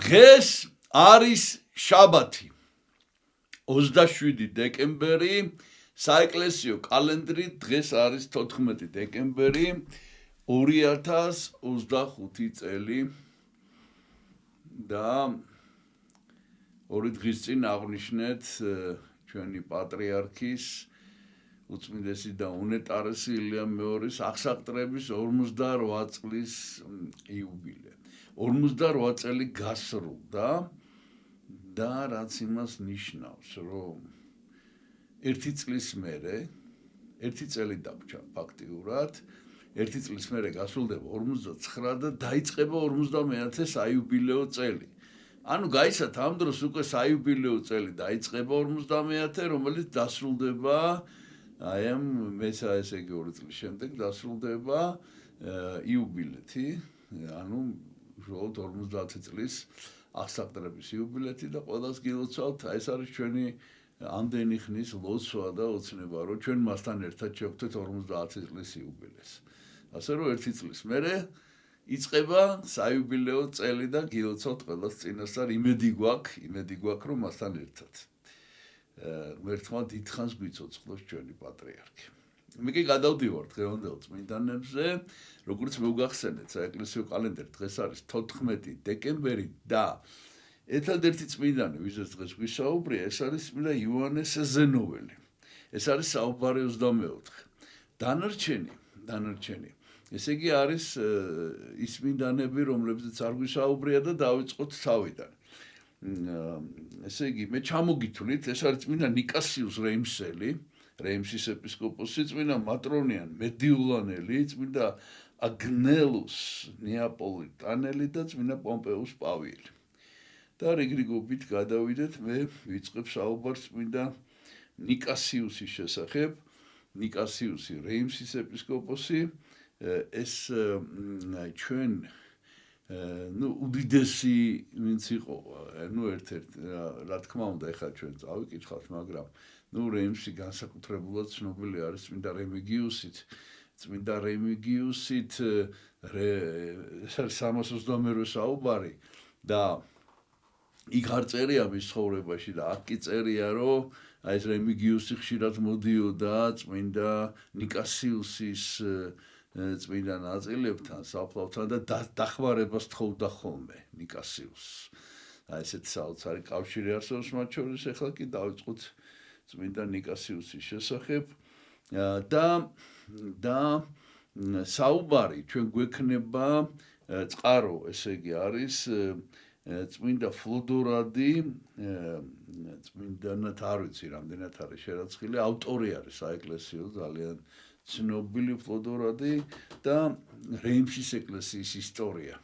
დღეს არის შაბათი 27 დეკემბერი საეკლესიო კალენდრით დღეს არის 14 დეკემბერი 2025 წელი და ორი დღის წინ აღნიშნეთ ჩვენი პატრიარქის უწმინდესი და უნეტარესი ილია მეორის აღსაყდრების 48 წლის იუბილე. 48 წელი გასრულდა და რაც იმას ნიშნავს, რომ ერთი წლის მერე, ერთი წელი დაგვრჩა ფაქტიურად, ერთი წლის მერე გასრულდება 49 და დაიწყება 50-ე საიუბილეო წელი. ანუ გაიცათ ამ დროს უკვე საიუბილეო წელი დაიწყება 50-ე, რომელიც დასრულდება აი ამ მესაა ესე იგი 2 წლის შემდეგ დასრულდება იუბილეთი, ანუ უშუალოდ 50 წლის აღსაყდრების იუბილეთი და ყველას გილოცავთ, ეს არის ჩვენი ამდენი ხნის ლოცვა და ოცნება, რომ ჩვენ მასთან ერთად შევხვდეთ 50 წლის იუბილეს. ასე რომ ერთი წლის მერე იწყება საიუბილეო წელი და გილოცავთ ყველას წინასწარ, იმედი გვაქვს, რომ მასთან ერთად. ღმერთმა დიდხანს გვიცოცხლოს ჩვენი პატრიარქი. მე კი გადავდივარ დღევანდელ წმინდანებზე, როგორც მოგახსენეთ, საეკლესიო კალენდრით დღეს არის 14 დეკემბერი და ერთადერთი წმინდანი, ვისაც დღეს გვისაუბრია, ეს არის წმინდა იოანე სეზენოველი. ეს არის საუბარი 24. დანარჩენი. ესე იგი არის ის წმინდანები, რომლებზეც არ გვისაუბრია და დავიწყოთ თავიდან. ესე იგი, მე ჩამოგითვლით, ეს არის წმინდა ნიკასიუს რეიმსელი, რეიმსის ეპისკოპოსი, წმინდა მატრონიან მედიულანელი, წმინდა აგნელუს ნეაპოლიტანელი და წმინდა პომპეუს პავიელი. და რიგრიგობით გადავიდეთ, მე ვიწყებ საუბარს წმინდა ნიკასიუსის შესახებ. ნიკასიუსი რეიმსის ეპისკოპოსი, ეს ჩვენ უდიდესი ვინც იყო, ერთ-ერთი, რა თქმა უნდა, ეხლა ჩვენ წავიკითხავთ, მაგრამ რეიმსი განსაკუთრებულად ცნობილი არის წმინდა რემიგიუსით. წმინდა რემიგიუსით ეს არის 328 საუბარი და იქ არ წერია მის ცხოვრებაში და აქ კი წერია, რომ აი ეს რემიგიუსი ხშირად მოდიოდა წმინდა ნიკასიუსის წმინდა ნაწილებთან, საფლავთან და დახმარებას თხოვდა ხოლმე ნიკასიუსს. აი ესეთ საოცარი კავშირი არსებობს მათ შორის, ეხლა კი დავიწყოთ წმინდა ნიკასიუსის შესახებ და საუბარი ჩვენ გვექნება წყარო, ესე იგი არის წმინდა ფლოდორადი, წმინდანად არ ვიცი რამდენად არის შერაცხილი, ავტორი არის საეკლესიო ძალიან ცნობილი ფლოდორადი და რეიმსის ეკლესიის ისტორია.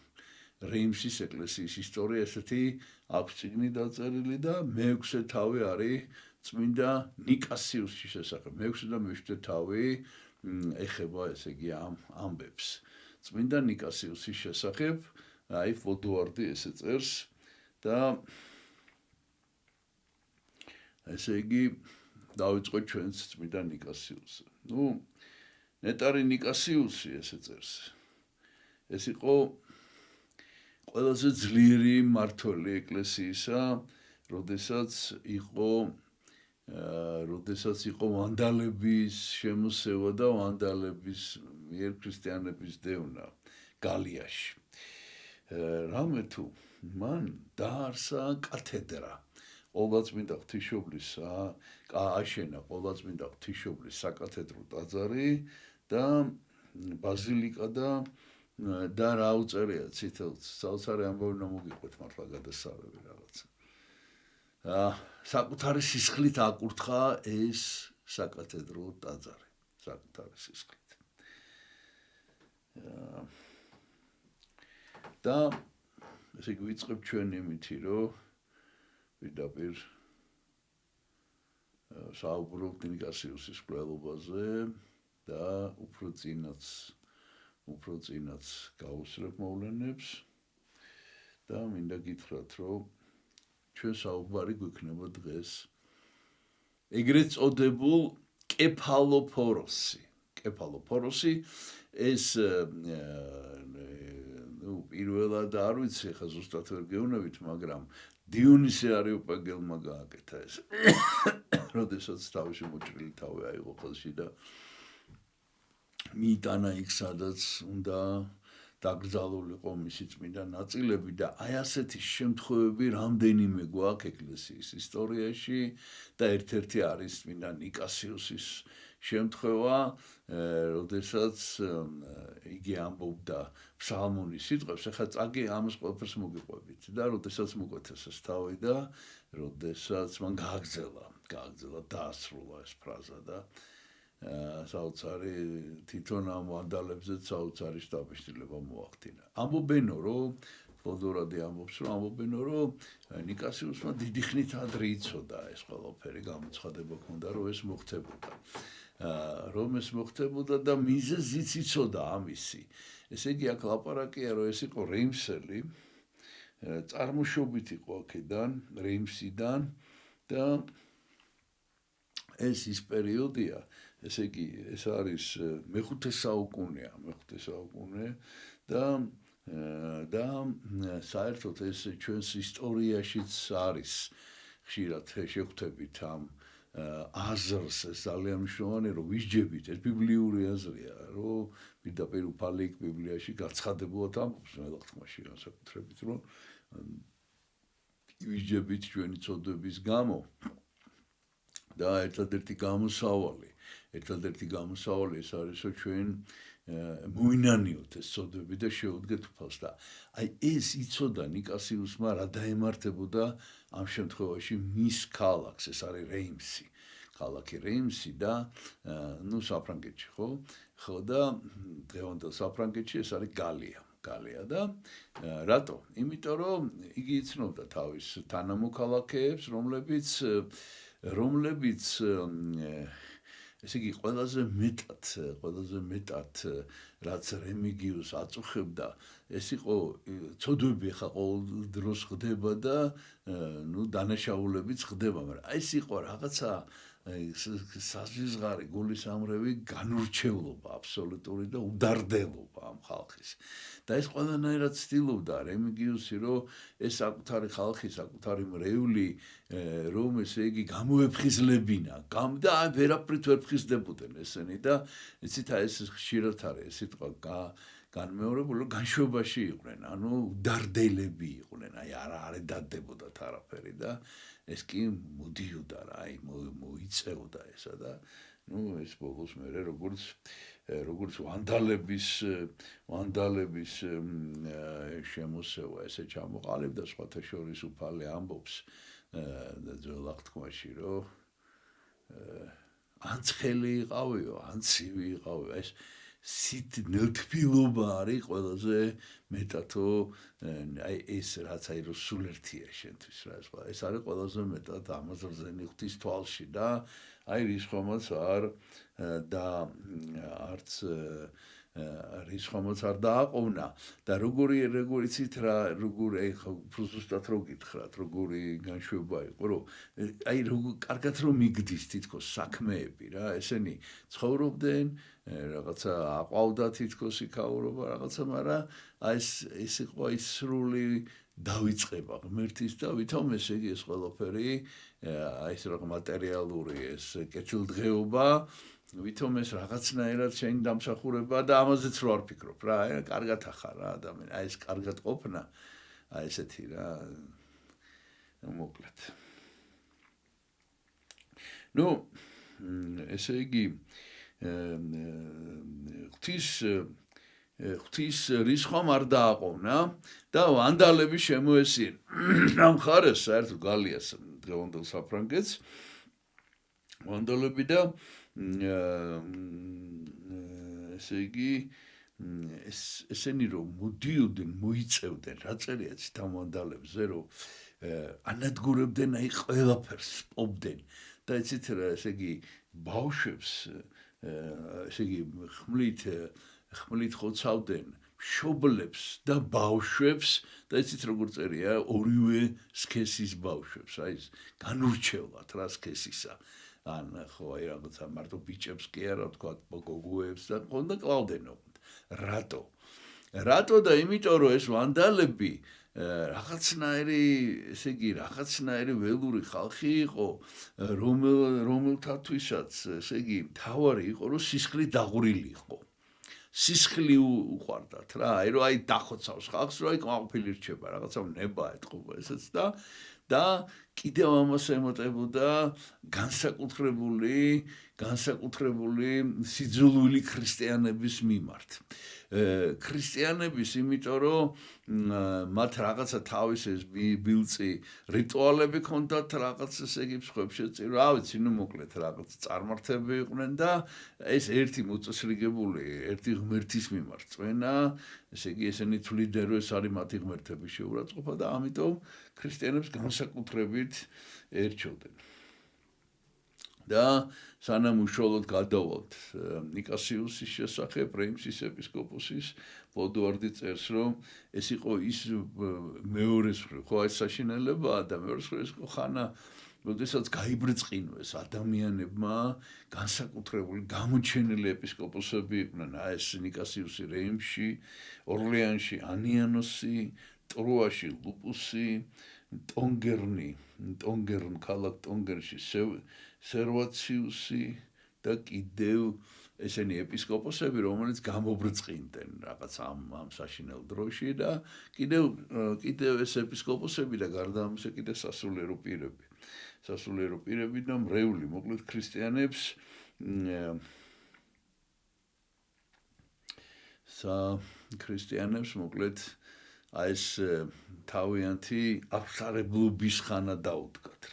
რეიმსის ეკლესიის ისტორია ესეთი აქვს წიგნი დაწერილი და მეექვსე თავი არის წმინდა ნიკასიუსის შესახებ. მეექვსე და მეშვიდე თავი ეხება ესე იგი ამ ამბებს. წმინდა ნიკასიუსის შესახებ აი ფლოდორადი ესე წერს და ესე იგი დავიწყოთ ჩვენც წმინდა ნიკასიუსზე. ნეტარი ნიკასიუსი ესე წერს. ეს იყო ყველაზე ძლიერი მმართველი ეკლესიისა, როდესაც იყო ვანდალების შემოსევა და ვანდალების მიერ ქრისტიანების დევნა გალიაში. რამე თუ მან დაარსა კათედრა ყოვლადწმინდა ღვთისმშობლის აშენა ყოვლადწმინდა ღვთისმშობლის საკათედრო ტაძარი და ბაზილიკა და რა უწერია ცითელს საოცარი ამბავი უნდა მოგიყვეთ მართლა გადასავები რაღაცა. საკუთარი სისხლით აკურთხა ეს საკათედრო ტაძარი, საკუთარი სისხლით. და ესე იგი ვიწყებ ჩვენ იმითი, რომ პირდაპირ საუბრობთ ნიკასიუსის მკვლელობაზე და უფრო წინაც გავუსწრებ მოვლენებს და მინდა გითხრათ, რომ ჩვენ საუბარი გვექნება დღეს ეგრეთ წოდებულ კეფალოფოროსი ეს პირველად არ ვიცი, ხა ზუსტად ვერ გეუბნებით, მაგრამ დიონისე არიოპაგელმა გააკეთა ეს. როდესაც თავისი მოჭრილი თავი აიღო ხელში და მიიტანა იქ, სადაც უნდა დაკრძალულიყო მისი წმინდა ნაწილები და აი ასეთი შემთხვევები რამდენიმე გვაქვს ეკლესიის ისტორიაში და ერთ-ერთი არის წმინდა ნიკასიუსის შემთხვევა, როდესაც იგი ამბობდა ფსალმონის სიტყვებს, ახლა წაგი ამას ყველაფერს მოგიყვებით და როდესაც მოკვეთეს ეს თავი და როდესაც მან გააგრძელა დაასრულა ეს ფრაზა და საოცარი თვითონ ამ ვანდალებზეც საოცარი შთაბეჭდილება მოახდინა. ამბობენო, რომ ფლოდორადი ამბობს, რომ ნიკასიუსმა დიდი ხნით ადრე იცოდა ეს ყველაფერი, გამოცხადება ჰქონდა, რომ ეს მოხდებოდა და მიზეზიც იცოდა ამისი. ესე იგი, აქ ლაპარაკია, რომ ეს იყო რეიმსელი, წარმოშობით იყო აქედან, რეიმსიდან და ეს ის პერიოდია, ესე იგი, ეს არის მეხუთე საუკუნე და საერთოდ ეს ჩვენს ისტორიაშიც არის ხშირად შეხვდებით ამ აზრს, ეს ძალიან მნიშვნელოვანი, რომ ვისჯებით, ეს ბიბლიური აზრია, რომ პირდაპირ უფალი ბიბლიაში გაცხადებულად ამბობს მელახთმაში განსაკუთრებით, რომ ვისჯებით ჩვენი წოდების გამო და ერთადერთი გამოსავალი ეს არის, რომ ჩვენ მოინანიოთ ეს წოდები და შევუდგეთ უფალს და აი ეს იცოდა ნიკასიუსმა რა დაემართებოდა ამ შემთხვევაში მის ქალაქს, ეს არის რეიმსი. ქალაქი რეიმსი და საფრანგეთში, ხო და დღევანდელ საფრანგეთში ეს არის გალია და რატო? იმიტომ რომ იგი იცნობდა თავის თანამოქალაქეებს, რომლებიც ესე იგი ყველაზე მეტად რაც რემიგიუსს აწუხებდა, ეს იყო ცოდვები ხა ყოველ დროს ხდება და დანაშაულებიც ხდება, მაგრამ ეს იყო რაღაცა საზღვარი, გულისამრევი განურჩევლობა აბსოლუტური და უდარდელობა ამ ხალხის. და ეს ყველანაირად ცდილობდა რემიგიუსი, რომ ეს საკუთარი ხალხი, საკუთარი მრევლი, რომ ესე იგი გამოეფხიზლებინა, და ვერაფრით ვერ ფხიზდებოდნენ ესენი და იცით ეს ხშირად არის ეს სიტყვა განმეორებული, რომ განშვებაში იყვნენ, ანუ უდარდელები იყვნენ, აი არ დადებოდათ არაფერი და ეს კი მოდიოდა რა, აი მოიწევდა ესა და ეს ბოლოს მერე როგორც ვანდალების შემოსევა ესე ჩამოყალიბდა, სხვათა შორის უფალი ამბობს ძველ აღთქმაში, რომ ან ცხელი იყავიო, ან ცივი იყავიო, ეს ნელთბილობა არის ყველაზე მეტათო, აი ეს რაც აი რომ სულ ერთია შენთვის რა, ეს არის ყველაზე მეტად ამაზრზენი ღვთის თვალში და აი რისხომაც რისხომაც არ დააყოვნა და როგორ იცით რა, ზუსტად რო გითხრათ, როგორი განშვება იყო, რომ აი კარგად რომ მიგდის თითქოს საქმეები რა, ესენი ცხოვრობდნენ, რაღაცა აყვავდა თითქოს იქაურობა რაღაცა, მაგრამ აი ეს იყო ის სრული დავიწყება ღმერთის და ვითომ ესე იგი ეს ყველაფერი აი ეს რაღაც მატერიალური ეს კეთილდღეობა ვითომ ეს რაღაცნაირად შენ დამსახურება და ამაზეც რო არ ფიქრობ რა, აი კარგად ახარ რა ადამიანი, აი ეს კარგად ყოფნა, აი ესეთი რა, მოკლედ. ესე იგი ღვთის რისხომ არ დააყოვნა და ვანდალები შემოესწირა ამ მხარეს, საერთოდ გალიას დღევანდელ საფრანგეთს ვანდალები და ესე იგი ესენი რომ მოდიოდნენ, მოიწევდნენ, რა წერია ამ ვანდალებზე, რომ ანადგურებდნენ აი ყველაფერს, პოპდნენ და იცით რა, ესე იგი ბავშვებს, ესე იგი ხმლით ხოცავდნენ მშობლებს და ბავშვებს და იცით როგორ წერია, ორივე სქესის ბავშვებს, აი ეს განურჩევლად რა სქესისა. ან ხო აი რაღაცა მარტო ბიჭებს კი არა, თქვა გოგოებს და ყონდა კლავდნენ. რატო? რატო და იმიტომ რომ ეს ვანდალები რაღაცნაირი, ესე იგი, რაღაცნაირი ველური ხალხი იყო, რომელთათვისაც, ესე იგი, თავარი იყო, რომ სისხლი დაღვრილი იყო. სისხლი უყვარდათ რა, აი დახოცავს ხალხს, რომ აი კმაყოფილი რჩება, რაღაცა ნება ეთყობა ესეც და კიდევ ამას ემატებოდა განსაკუთრებული სიძულვილი ქრისტიანების მიმართ. ქრისტიანების, იმიტომ რომ მათ რაღაცა თავის ეს ბილწი რიტუალები ჰქონდათ, რაღაც ესე იგი მსხვერპლ შეწირო, რა ვიცი, ნუ მოკლედ რაღაც წარმართები იყვნენ და ეს ერთი მოწესრიგებული, ერთი ღმერთის მიმართ წვენა, ესე იგი ესენი თვლიდნენ, რომ ეს არის მათი ღმერთების შეურაცხყოფა და ამიტომ ქრისტიანებს განსაკუთრებით ერჩევდნენ. და სანამ უშუალოდ გადავალთ ნიკასიუსის შესახებ, რეიმსის ეპისკოპოსის ლოდუარდი წერს, რომ ეს იყო ის მეორეს მხრივ, ხო ეს საშინელებაა და მეორეს მხრივ ეს იყო ხანა, როდესაც გაიბრწყინვეს ადამიანებმა განსაკუთრებული გამოჩენილი ეპისკოპოსები იყვნენ, ეს ნიკასიუსი რეიმსში, ორლეანში ანიანოსი, ტროაში ლუპუსი, ტონგერნ ქალაქ ტონგერში სერვაციუსი და კიდევ ესენი ეპისკოპოსები, რომელიც გამობრწყინდნენ რაღაც ამ საშინელ დროში და კიდევ ეს ეპისკოპოსები და გარდა ამისა კიდევ სასულიერო პირები და მრევლი, მოკლედ ქრისტიანებს მოკლედ აი ეს თავიანთი აღსარებლობის ხანა დაუდგათ.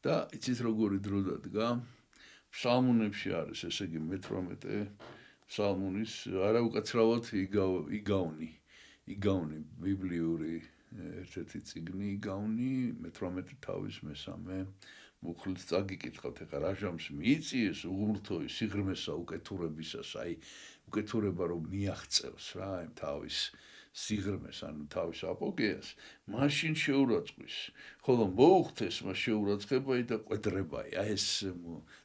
და იცით როგორი დრო დადგა? ფსალმუნებში არის, ესე იგი 18 ფსალმუნის, არა უკაცრავად იგავნი ბიბლიური ერთ-ერთი წიგნი იგავნი 18 თავის მესამე მუხლით წაგიკითხავთ, ეხლა რა ჟამს მიიწიეს უღმრთო სიღრმესა უკეთურებისას, აი უკეთურება რომ მიაღწევს რა იმ თავის სიღრმეს, ანუ თავის აპოგეას, მაშინ შეურაცხვის, ხოლო მოუხდეს მას შეურაცხებայի და ყვედრებայի, აი ეს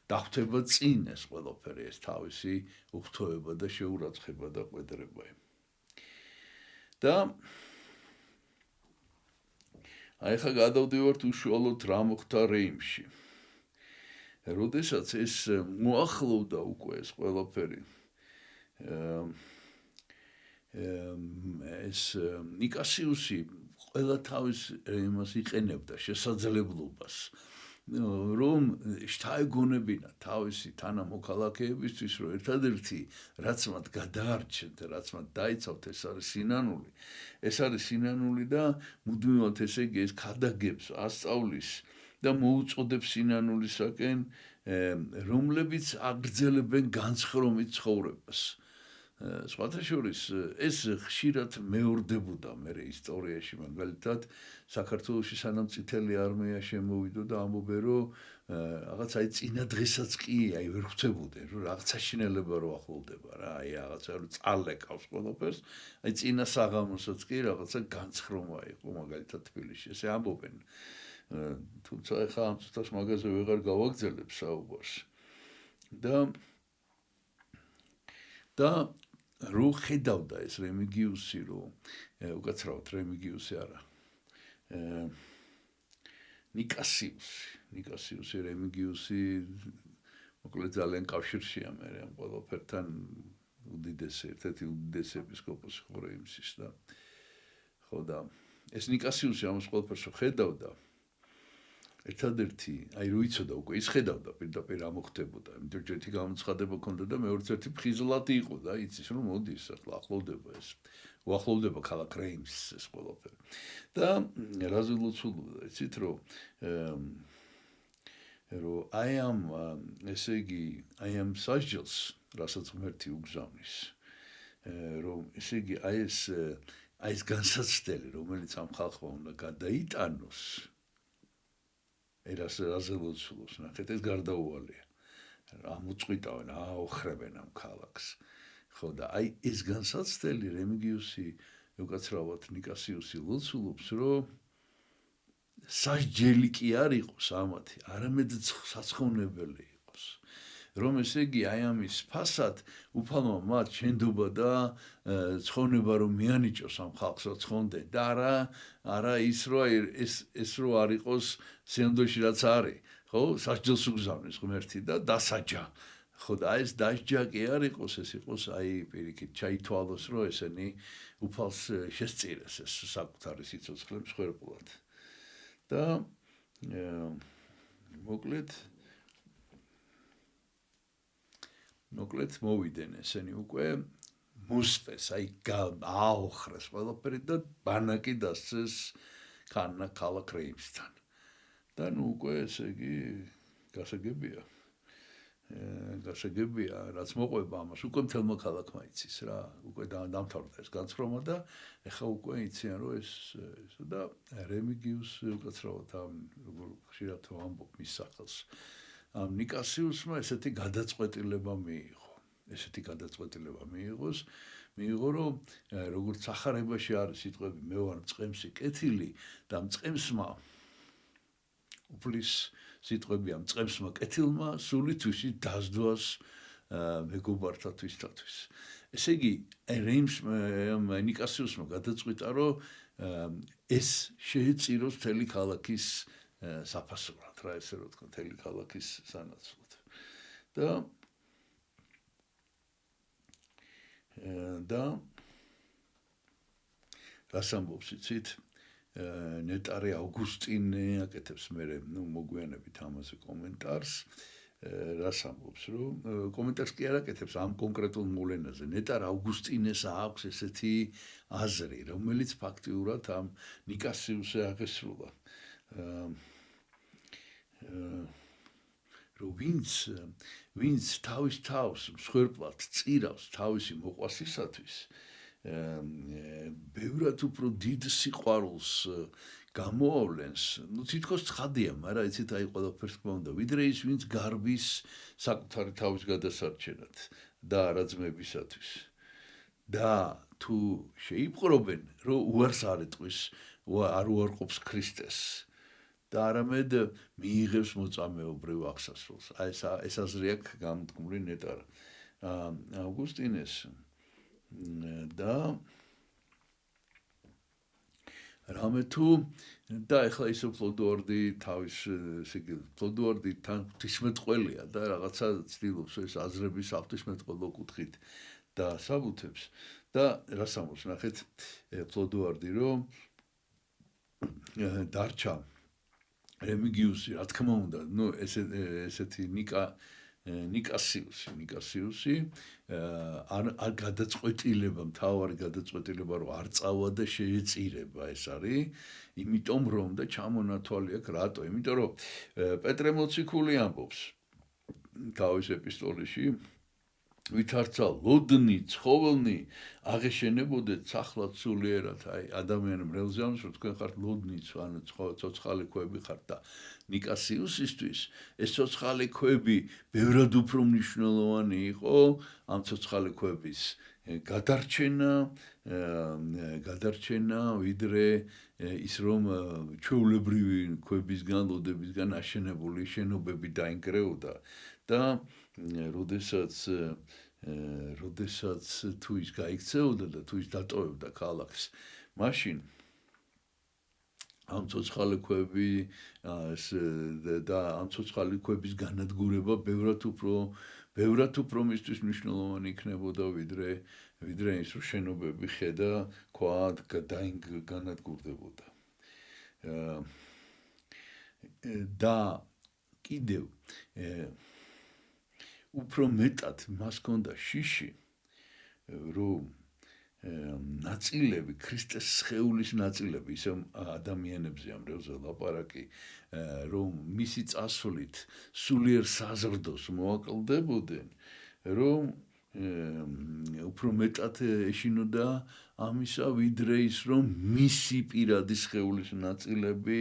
დახვდება წინ ეს ყველაფერი, ეს თავისი უხთოება და შეურაცხება და ყვედრებայի. და აი ხა გადავდივართ უშუალოდ რა მოხდა რეიმსში. როდესაც ეს მოახლოვდა უკვე ეს ყველაფერი, ეს ნიკასიუსი ყველა თავის იმას იყენებდა შესაძლებლობას, რომ შთაეგონებინა თავისი თანამოქალაქეებისთვის, რომ ერთადერთი რაც მათ გადაარჩენთ, რაც მათ დაიცავთ, ეს არის სინანული და მუდმივად ესე იგი ეს ქადაგებს ასწავლის და მოუწოდებს სინანულისაკენ, რომლებიც აგრძელებენ განცხრომით ცხოვრებას. სხვათა შორის ეს ხშირად მეორდებოდა მერე ისტორიაში, მაგალითად საქართველოში სანამ წითელი არმია შემოვიდა და ამბობენ, რომ რაღაც აი წინა დღესაც კი აი ვერ ხვდებოდნენ, რომ რაღაც საშინელება რო ახლოვდება რა, აი რაღაცა რო წალეკავს ყველაფერს, აი წინა საღამოსაც კი რაღაცა განცხრომა იყო მაგალითად თბილისში, ესე ამბობენ. თუმცა ეხლა ამ ცოტას მაგაზე ვეღარ გავაგრძელებ საუბარს. და რო ხედავდა ეს რემიგიუსი, რომ უკაცრავად რემიგიუსი არა, ნიკასიუსი რემიგიუსი მოკლედ ძალიან კავშირშია მე ამ ყველაფერთან, ერთ-ერთი უდიდესი ეპისკოპოსი ხო რეიმსის და ხო და ეს ნიკასიუსი ამას ყველაფერს ხედავდა. ერთადერთი, აი რო იცოდა უკვე ის ხედავდა პირდაპირ რა მოხდებოდა, იმიტომ რომ ერთი გამოცხადება ჰქონდა და მეორეც ერთი ფხიზლად იყო და იცის რომ მოდის ახლა უახლოვდება ქალაქ რეიმსს ეს ყველაფერი. და რაზე ლოცულობდა, იცით რომ აი ამ ესე იგი აი ამ სასჯელს, რასაც ღმერთი უგზავნის, რომ ესე იგი აი ეს განსაცდელი, რომელიც ამ ხალხმა უნდა გადაიტანოს, რაზე ლოცულობს, ნახეთ, ეს გარდაუვალია. ამოწყვიტავენ, აოხრებენ ამ ქალაქს. ხო და აი ეს განსაცდელი რემიგიუსი უკაცრავად ნიკასიუსი ლოცულობს, რომ სასჯელი კი არ იყოს ამათი, არამედ საცხოვნებელი იყოს. რომ ესე იგი აი ამის ფასად უფალმა მათ შენდობა და ცხონება რომ მიანიჭოს ამ ხალხს ცხონდნენ და არა ის რომ ეს რო არ იყოს სიამდვილეში რაც არის, ხო, სასჯელს უგზავნის ღმერთი და დასაჯა. ხო და ეს დასჯა კი არ იყოს, ეს იყოს აი პირიქით ჩაითვალოს რომ ესენი უფალს შესწირეს ეს საკუთარი სიცოცხლე მსხვერპლად. და მოკლედ მოვიდნენ ესენი უკვე მოსწეს, აი აოხრეს ყველაფერი და ბანაკი დასცეს ქალაქ რეიმსთან. და ნუ უკვე ესე იგი გასაგებია, რაც მოყვება ამას, უკვე მთელმა ქალაქმა იცის რა, უკვე დამთავრდა ეს განცხრომა და ეხლა უკვე იციან რომ ეს და რემიგიუს უკაცრავად ამ როგორ ხშირად ვამბობ მის სახელს. ამ ნიკასიუსმა ესეთი გადაწყვეტილება მიიღო, რომ როგორც სახარებაში არის სიტყვები მე ვარ მწყემსი კეთილი და მწყემსმა უფლის სიტყვები ამ მწყემსმა კეთილმა სული თვისი დასდვას მეგობართა თვისათვის. ესე იგი ნიკასიუსმა გადაწყვიტა რომ ეს შეეწიროს მთელი ქალაქის საფასურად რა ესე რომ თქვა მთელი ქალაქის სანაცვლოდ. და რას ამბობს იცით? ნეტარი ავგუსტინე აკეთებს მე მოგვიანებით ამაზე კომენტარს. რას ამბობს რომ კომენტარს კი არ აკეთებს ამ კონკრეტულ მოვლენაზე. ნეტარ ავგუსტინეს აქვს ესეთი აზრი, რომელიც ფაქტიურად ამ ნიკასიუსზე აღესრულა. რომ ვინც თავის თავს მსხვერპლად წირავს თავისი მოყვასისათვის, ბევრად უფრო დიდ სიყვარულს გამოავლენს, ну თითქოს ცხადია, მაგრამ იცით აი ყველაფერს თქმა უნდა, ვიდრე ის ვინც გარბის საკუთარი თავის გადასარჩენად და არაძმებისათვის. და თუ შეიპყრობენ, რომ უარს არ ეტყვის, არ უარყოფს ქრისტეს და არამედ მიიღებს მოწამეობრივ აღსასრულს. აი ეს აზრი აქვს გამდგმული ნეტარ ავგუსტინეს და რამე თუ და ეხლა ისე ფლოდუარდი თავის ფლოდუარდი თან ღვთისმეტყველია და რაღაცა ცდილობს ეს აზრების ღვთისმეტყველო კუთხით და საბუთებს და რას ამბობს ნახეთ ფლოდუარდი რომ დარჩა რემიგიუსი რა თქმა უნდა ნუ ესეთი ნიკასიუსი არ გადაწყვეტილება მთავარი გადაწყვეტილება რომ არ წავა და შეეწირება ეს არის იმიტომ რომ და ჩამონათვალი აქვს რატო იმიტომ რომ პეტრე მოციქული ამბობს თავის ეპისტოლეში ვითარცა ლოდნი ცხოველნი აღეშენებოდეთ სახლად სულიერად აი ადამიან მრევლზე ამის რომ თქვენ ხართ ლოდნიც ანუ ცოცხალი ქვები ხართ და ნიკასიუსისთვის ეს ცოცხალი ქვები ბევრად უფრო მნიშვნელოვანი იყო ამ ცოცხალი ქვების გადარჩენა ვიდრე ის რომ ჩვეულებრივი ქვებისგან ლოდებისგან აშენებული შენობები დაინგრეოდა და როდესაც თუ ის გაიქცეოდა და თუ ის დატოვებდა ქალაქს მაშინ ამ ცოცხალი ქვები და ამ ცოცხალი ქვების განადგურება ბევრად უფრო მისთვის მნიშვნელოვანი იქნებოდა ვიდრე ის რომ შენობები ხედა ქვა განადგურდებოდა და კიდევ უფრო მეტად მას ჰქონდა შიში რომ ნაწილები ქრისტეს სხეულის ნაწილები ისე ადამიანებზე ამ რევზე ლაპარაკი რომ მისი წასვლით სულიერ საზრდოს მოაკლდებოდნენ რომ უფრო მეტად ეშინოდა ამისა ვიდრე ის რომ მისი პირადი სხეულის ნაწილები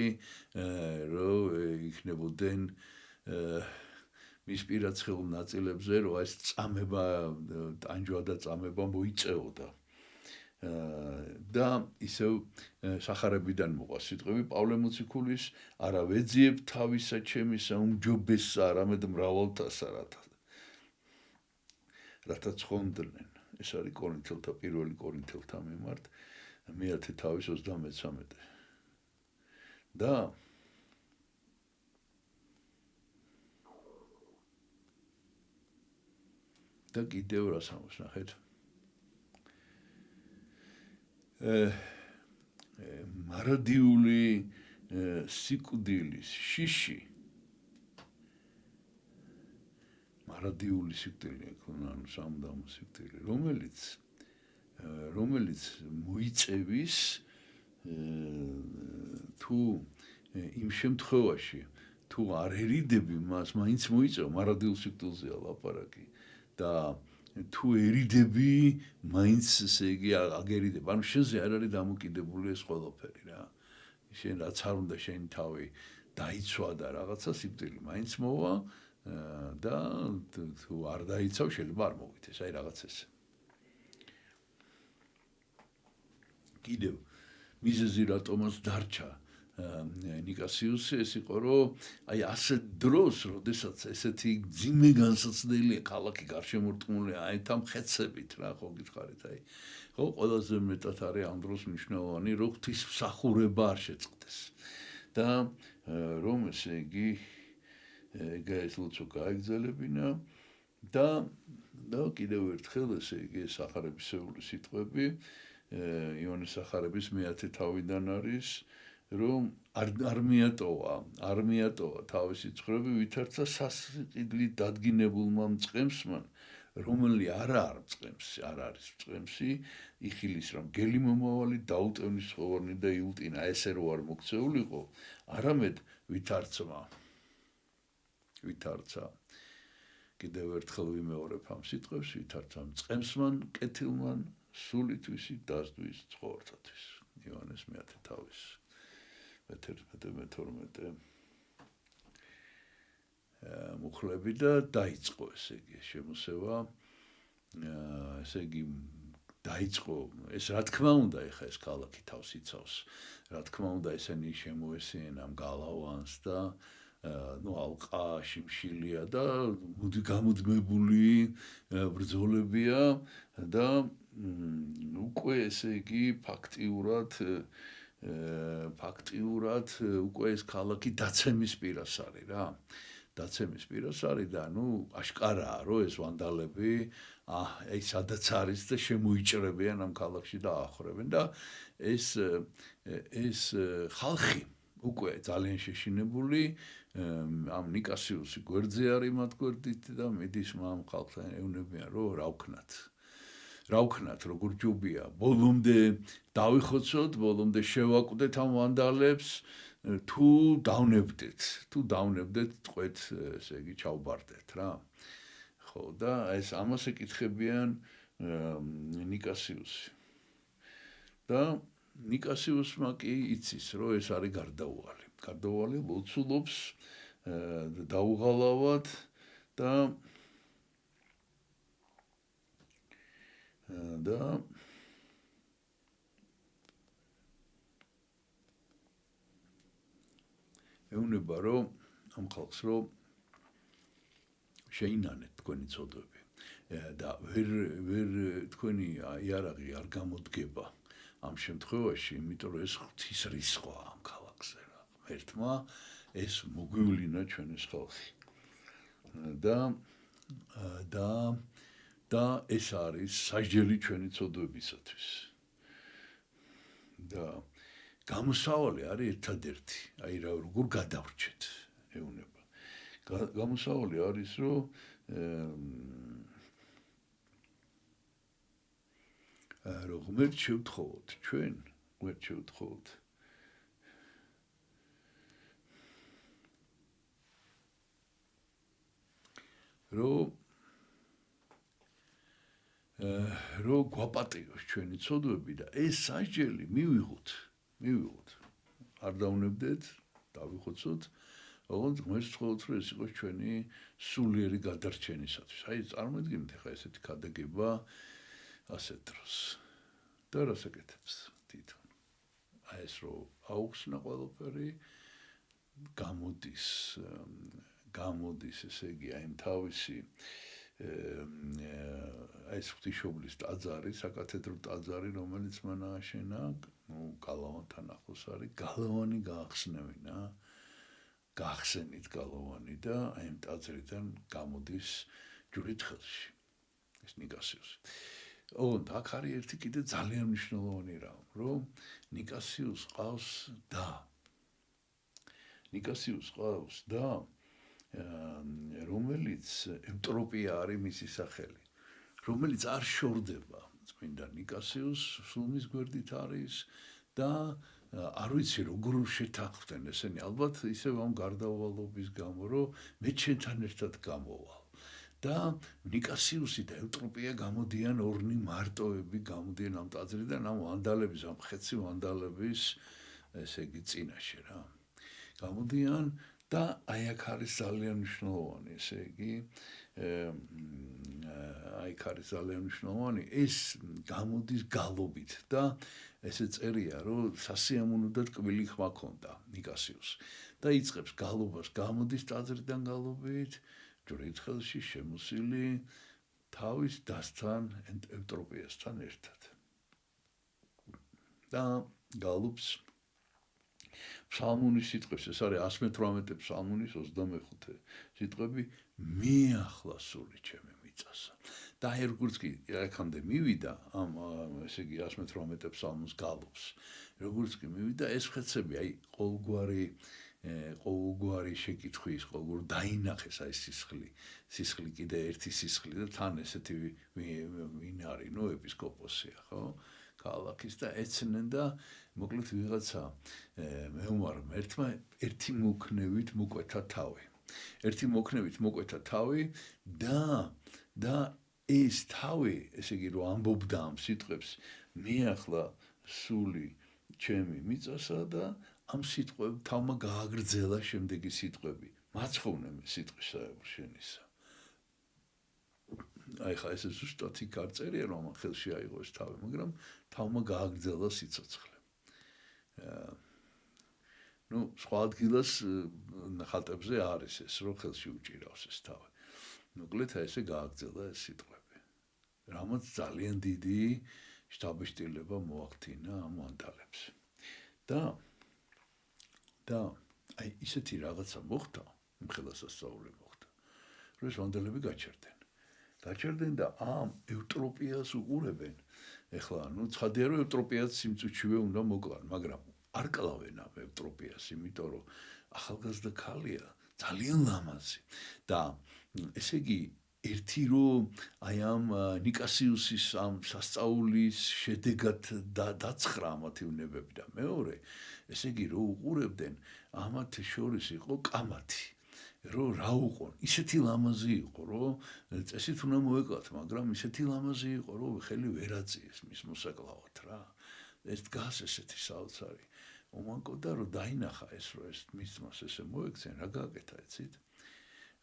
რომ იქნებოდნენ მის პირად სხეულ ნაწილებზე რომ ეს წამება ტანჯვა და წამება მოიწეოდა და ისევ სახარებიდან მოყვა სიტყვები პავლე მოციქულის არა ვეძიებ თავისა ჩემისა უმჯობესსა არამედ მრავალთასა რათა ცხონდნენ ეს არის კორინთელთა პირველი კორინთელთა მიმართ მეათე თავის 33 და კიდევ რას ამოს ნახეთ მარადიული სიკვდილის შიში მარადიული სიკვდილი ანუ სამუდამო სიკვდილი რომელიც მოიწევის თუ იმ შემთხვევაში თუ არ ერიდები მას მაინც მოიწევა მარადილ სიკვდილზეა ლაპარაკი და თუ ერიდები მაინც ესე იგი აგერიდებ ანუ შენზე არ არის დამოკიდებული ეს ყველაფერი რა შენ რაც არ უნდა შენი თავი დაიცვა და რაღაცა სიკვდილი მაინც მოვა და თუ არ დაიცავ შეიძლება არ მოვიდეს აი რაღაც ეს კიდევ მიზეზი რატომაც დარჩა ნიკასიუსი ეს იყო რომ აი ასეთ დროს როდესაც ესეთი ძიმე განსაცდელია ქალაქი გარშემორტყმულია აი თან ხეცებით რა ხო გითხარით აი ხო ყველაზე მეტად არის ამ დროს მნიშვნელოვანი რომ ღვთისმსახურება არ შეწყდეს და რომ ესე იგი ეს ლოცვა გაეგზელებინა და კიდევ ერთხელ ესე იგი სახარებისეული სიტყვები იონეს სახარების მეათე თავიდან არის რომ არ მიატოვა თავისი ცხოვრება ვითარცა სასყიდლით დადგინებულმა მწყემსმა რომელი არ არის მწყემსი იხილის რომ გელი მომავალი დაუტევნის ხოვარნი და იუტინა ესე რო არ მოქცეულიყო არამედ ვითარცა კიდევ ერთხელ ვიმეორებ ამ სიტყვებს ვითარცა მწყემსმან კეთილმან სულით ვისი დასდვის ცხოვრთათვის იონეს მეათე თავის მე-12 მუხლები და დაიწყო ესე იგი შემოსევა ესე იგი დაიწყო ეს რა თქმა უნდა ეხა ეს ქალაქი თავს იცავს რა თქმა უნდა ესენი შემოესიენ ამ გალავანს და ალყა შიმშილია და გამუდმებული ბრძოლებია და უკვე ესე იგი ფაქტიურად უკვე ეს ქალაქი დაცემის პირას არის რა დაცემის პირას არის და აშკარაა რომ ეს ვანდალები აი სადაც არის და შემოიჭრებიან ამ ქალაქში და აახრებენ და ეს ხალხი უკვე ძალიან შეშინებული ამ ნიკასიუსი გვერდზე არის მათ გვერდით და მიდის ამ ხალხთან ეუბნებიან რომ რა ვქნათ როგორ ჯობია ბოლომდე დავიხოცოთ ბოლომდე შევაკვდეთ ამ ვანდალებს თუ დავნებდეთ ტყვეთ ესე იგი ჩავბარდეთ რა ხო და ეს ამას ეკითხებიან ნიკასიუსი და ნიკასიუსმა კი იცის რომ ეს არის გარდაუვალი ლოცულობს დაუღალავად და ეუბნება რომ ამ ხალხს რომ შეინანეთ თქვენი ცოდვები და ვერ თქვენი იარაღი არ გამოდგება ამ შემთხვევაში იმიტომ რომ ეს ღვთის რისხვა ამ ქალაქზე რა ღმერთმა ეს მოგვივლინა ჩვენს ხალხი და ეს არის სასჯელი ჩვენი ცოდვებისათვის და გამოსავალი არის ერთადერთი აი როგორ გადავრჩეთ ეუბნება გამოსავალი არის რომ ღმერთს შევთხოვოთ ჩვენ ღმერთს შევთხოვოთ რომ გვაპატიოს ჩვენი ცოდვები და ეს სასჯელი მივიღოთ არ დავნებდეთ დავიხოცოთ ოღონდ ღმერთს ვთხოვოთ რომ ეს იყოს ჩვენი სულიერი გადარჩენისათვის აი წარმოიდგინეთ ახლა ესეთი ქადაგება ასეთ დროს და და რას ეკეთებს თვითონ. აი ეს რო აუხსნა ყველაფერი გამოდის ესე იგი აი თავისი აი ეს ღვთისმშობლის ტაძარი, საკათედრო ტაძარი, რომელიც მან ააშენა, გალავანთან ახლოს არის, გალავანი გაახსნევინა, გახსენით გალავანი და აი ამ ტაძრიდან გამოდის ჯვრით ხელში. ეს ნიკასიუსი. ოღონდ აქ არის ერთი კიდე ძალიან მნიშვნელოვანი რამ, რომ ნიკასიუსს ყავს და. ნიკასიუსს ყავს და რომელიც ევტროპია არის მისი სახელი, რომელიც არ შორდება. წმინდა ნიკასიუს სულმის გვერდით არის და არ ვიცი როგორ შეთანხმდნენ ესენი, ალბათ ისევ ამ გარდაუვალობის გამო, რომ მე ჩვენთან ერთად გამოვალ. და ნიკასიუსი და ევტროპია გამოდიან ორნი მარტოები, გამოდიან ამ ტაძრიდან, ამ ვანდალების, ამ ხეცი ვანდალების, ესე იგი წინაშე რა. გამოდიან და აი აქ არის ძალიან მნიშვნელოვანი, ესე იგი, აი აქ არის ძალიან მნიშვნელოვანი, ეს გამოდის გალობით და ესე წერია, რომ სასიამოვნო და ტკბილი ხმა ჰქონდა ნიკასიუსს და იწყებს გალობას, გამოდის ტაძრიდან გალობით, ჯვრით ხელში შემოსილი თავის დასთან ევტროპიასთან ერთად. და გალობს ფსალმუნის სიტყვებს, ეს არის 118 ფსალმუნის 25 სიტყვები, მიახლა სული ჩემი მიწასა. და აი როგორც კი აქამდე მივიდა, ამ ესე იგი 118 ფსალმუნს გალობს, როგორც კი მივიდა, ეს ხეცები, აი ყოველგვარი შეკითხვის, ყოველგვარ დაინახეს აი სისხლი კიდე ერთი სისხლი და თან ესეთი ვინ არის, ნუ ეპისკოპოსია, ხო? ქალაქის და ეცნენ და მოკლედ ვიღაცა მეომარმა ერთმა ერთი მოქნევით მოკვეთა თავი. ერთი მოქნევით მოკვეთა თავი და ეს თავი, ესე იგი რომ ამბობდა ამ სიტყვებს, მიახლა სული ჩემი მიწასა და ამ სიტყვებს თავმა გააგრძელა შემდეგი სიტყვები. მაცხოვნე მე სიტყვისაებრ შენისა. აი ხა ეს ზუსტად იქ არ წერია რომ ამ ხელში აიღო ეს თავი, მაგრამ თავმა გააგრძელა სიცოცხლე. ნუ სხვა ადგილას ხატებზე არის ეს, რომ ხელში უჭირავს ეს თავი. მოკლედ ესე გააგრძელა ეს სიტყვები. რამაც ძალიან დიდი შთაბეჭდილება მოახდინა ამ ვანდალებს. და აი ისეთი რაღაცა მოხდა, ხელასასწაული მოხდა, რომ ეს ვანდალები გაჩერდნენ და ამ ევტროპიას უყურებენ. ეხლა ნუ ცხადია რომ ევტროპიას სიმწუჩივე უნდა მოკლან, მაგრამ არ კლავენ ამ ევტროპიას, იმიტომ რომ ახალგაზრდა ქალია, ძალიან ლამაზი და ესე იგი ერთი რომ აი ამ ნიკასიუსის ამ სასწაულის შედეგად დაცხრა ამათი უნებები და მეორე, ესე იგი რომ უყურებდნენ, ამათ შორის იყო კამათი. რომ რა უყონ, ისეთი ლამაზი იყო, რომ წესით უნდა მოეკლათ, მაგრამ ისეთი ლამაზი იყო, რომ ხელი ვერ აწიეს მის მოსაკლავად რა. ეს დგას ესეთი საოცარი. უმანკოდა რომ დაინახა ეს, რომ ეს მის მას ესე მოექცენ, რა გააკეთა, იცით?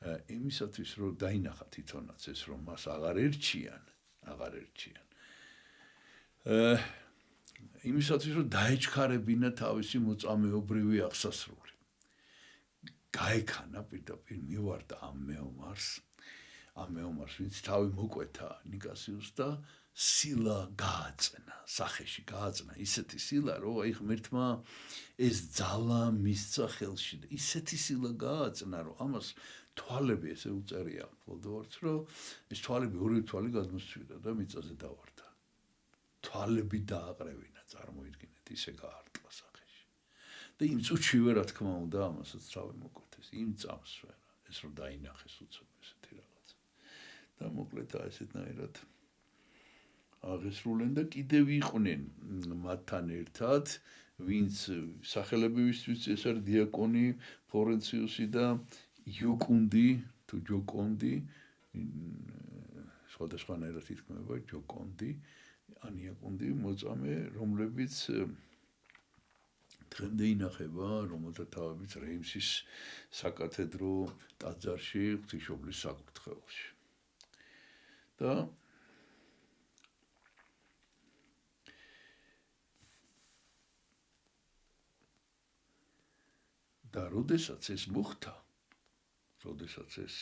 იმისათვის რომ დაინახა თვითონაც ეს, რომ მას აღარ ერჩიან. იმისათვის რომ დაეჩქარებინა თავისი მოწამეობრივი აღსასრული. გაექანა პირდაპირ მივარდა ამ მეომარს, ვინც თავი მოკვეთა ნიკასიუსს და სილა გააწნა, სახეში გააწნა, ისეთი სილა, რომ აი ღმერთმა ეს ძალა მისცა ხელში და ისეთი სილა გააწნა, რომ ამას თვალები ესე უწერია ფოლდოვარდს, რომ ეს თვალები ორი თვალი გადმოსცვიდა და მიწაზე დავარდა. თვალები დააყრევინა, წარმოიდგინეთ, ისე გაარტყა სახეში. და იმ წუთშივე რა თქმა უნდა ამასაც თავი მოკვეთეს, იმ წამს რა, ეს რომ დაინახეს უცებ ესეთი რაღაცა. და მოკლედ ესეთნაირად აღესრულენ და კიდევ იყვნენ მათთან ერთად, ვინც სახელებივისთვის ეს არის დიაკონი ფლორენციუსი და ჯოკონდი, სხვადასხვანაირად ითქმება ჯოკონდი, ან იაკონდი მოწამე, რომლებიც დღემდე ინახება, რომელთა თავებიც რეიმსის საკათედრო ტაძარში ღვთისმშობლის საკურთხეველში. და როდესაც ეს მოხდა, როდესაც ეს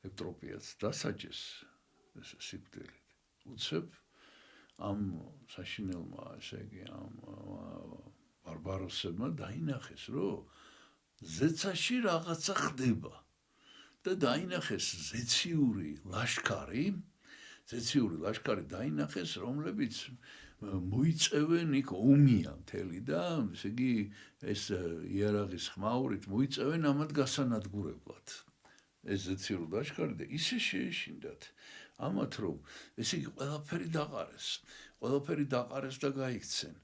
ევროპიაც დასაჯეს ეს სიკვდილით, უცებ ამ საშინელმა, ესე იგი, ამ ბარბაროსებმა დაინახეს, რომ ზეცაში რაღაცა ხდება და დაინახეს ზეციური ლაშქარი დაინახეს, რომლებიც მოიწევენ იქ ომია მთელი და ესე იგი ეს იარაღის ხმაურით მოიწევენ ამათ გასანადგურებლად. ეს ზეციური ლაშქარი და ისე შეეშინდათ ამათ, რომ ესე იგი ყველაფერი დაყარეს და გაიქცენ.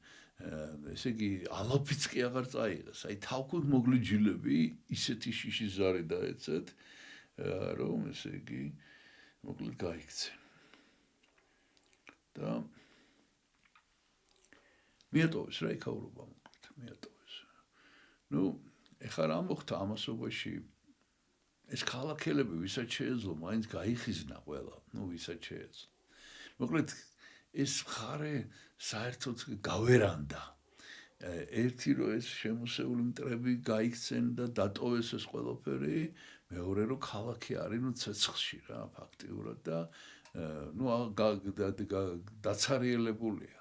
ესე იგი ალაფიც კი აღარ წაიღეს. აი თავქუთ მოგლი ჯილები ისეთი შიში ზარი დაეცეთ, რომ ესე იგი მოკლედ გაიქცენ. და მიატოვეს რა იქაურობა მოკლედ, მიატოვეს. ნუ ეხლა რა მოხდა ამასობაში ეს ქალაქელები ვისაც შეეძლო მაინც გაიხიზნა ყველა, ნუ ვისაც შეეძლო. მოკლედ ეს მხარე საერთოდ გავერანდა. ერთი რომ ეს შემოსეული მტრები გაიქცენ და დატოვეს ეს ყველაფერი, მეორე რომ ქალაქი არის ნუ ცეცხლში რა ფაქტიურად და ნუ დაცარიელებულია.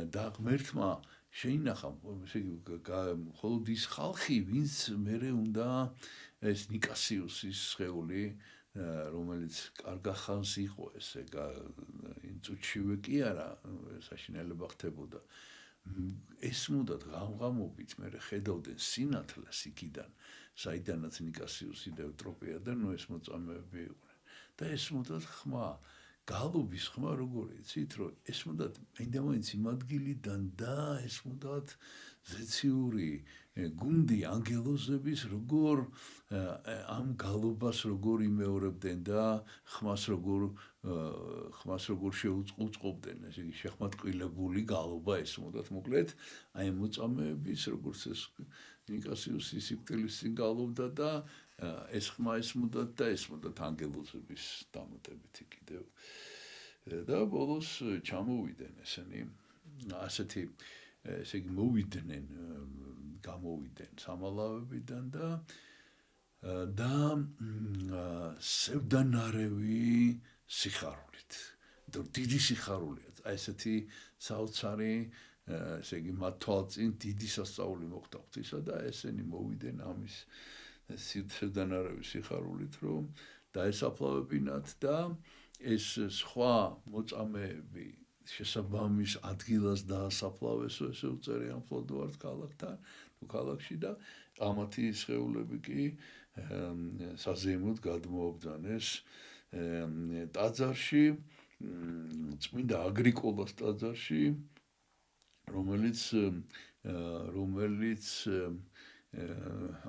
და ღმერთმა შეინახა, ესე იგი, მხოლოდ ის ხალხი, ვინც მერე უნდა ეს ნიკასიუსის სხეული, რომელიც კარგა ხანს იყო ესე იმ წუთშივე კი არა საშინელება ხდებოდა. ესმოდათ ღამღამობით მერე ხედავდნენ სინათლეს იქიდან, საიდანაც ნიკასიუსი და ევროპია და ნუ ეს მოწამეები იყვნენ. და ესმოდათ ხმა. გალობის ხმა როგორ იცით, რომ ესმოდათ მაინდამაინც იმ ადგილიდან და ესმოდათ ზეციური გუნდი ანგელოზების როგორ ამ გალობას როგორ იმეორებდნენ და ხმას როგორ შეუწყობდნენ, ესე იგი შეხმატყვილებული გალობა ესმოდათ მოკლედ აი მოწამეების როგორც ეს ნიკასიუსის სიკვდილის წინ გალობდა და ეს ხმა ესმოდათ და ესმოდათ ანგელოზების დამატებითი კიდევ და ბოლოს ჩამოვიდნენ ესენი ასეთი ესე იგი გამოვიდნენ სამალავებიდან და სევდანარევი სიხარულით. დიდი სიხარულია. აი ესეთი საოცარი ესე იგი მათ თვალწინ დიდი სასწაული მოხდა ღვთისა და ესენი მოვიდნენ ამის სევდანარევი სიხარულით, რომ დაესაფლავებინათ და ეს სხვა მოწამეები შესაბამის ადგილას დაასაფლავეს, ესე უწერიან ფლოდვარდ ქალაქთან, ქალაქში და ამათი სხეულები კი საზეიმოდ გადმოაბრძანეს ტაძარში, წმინდა აგრიკოლას ტაძარში, რომელიც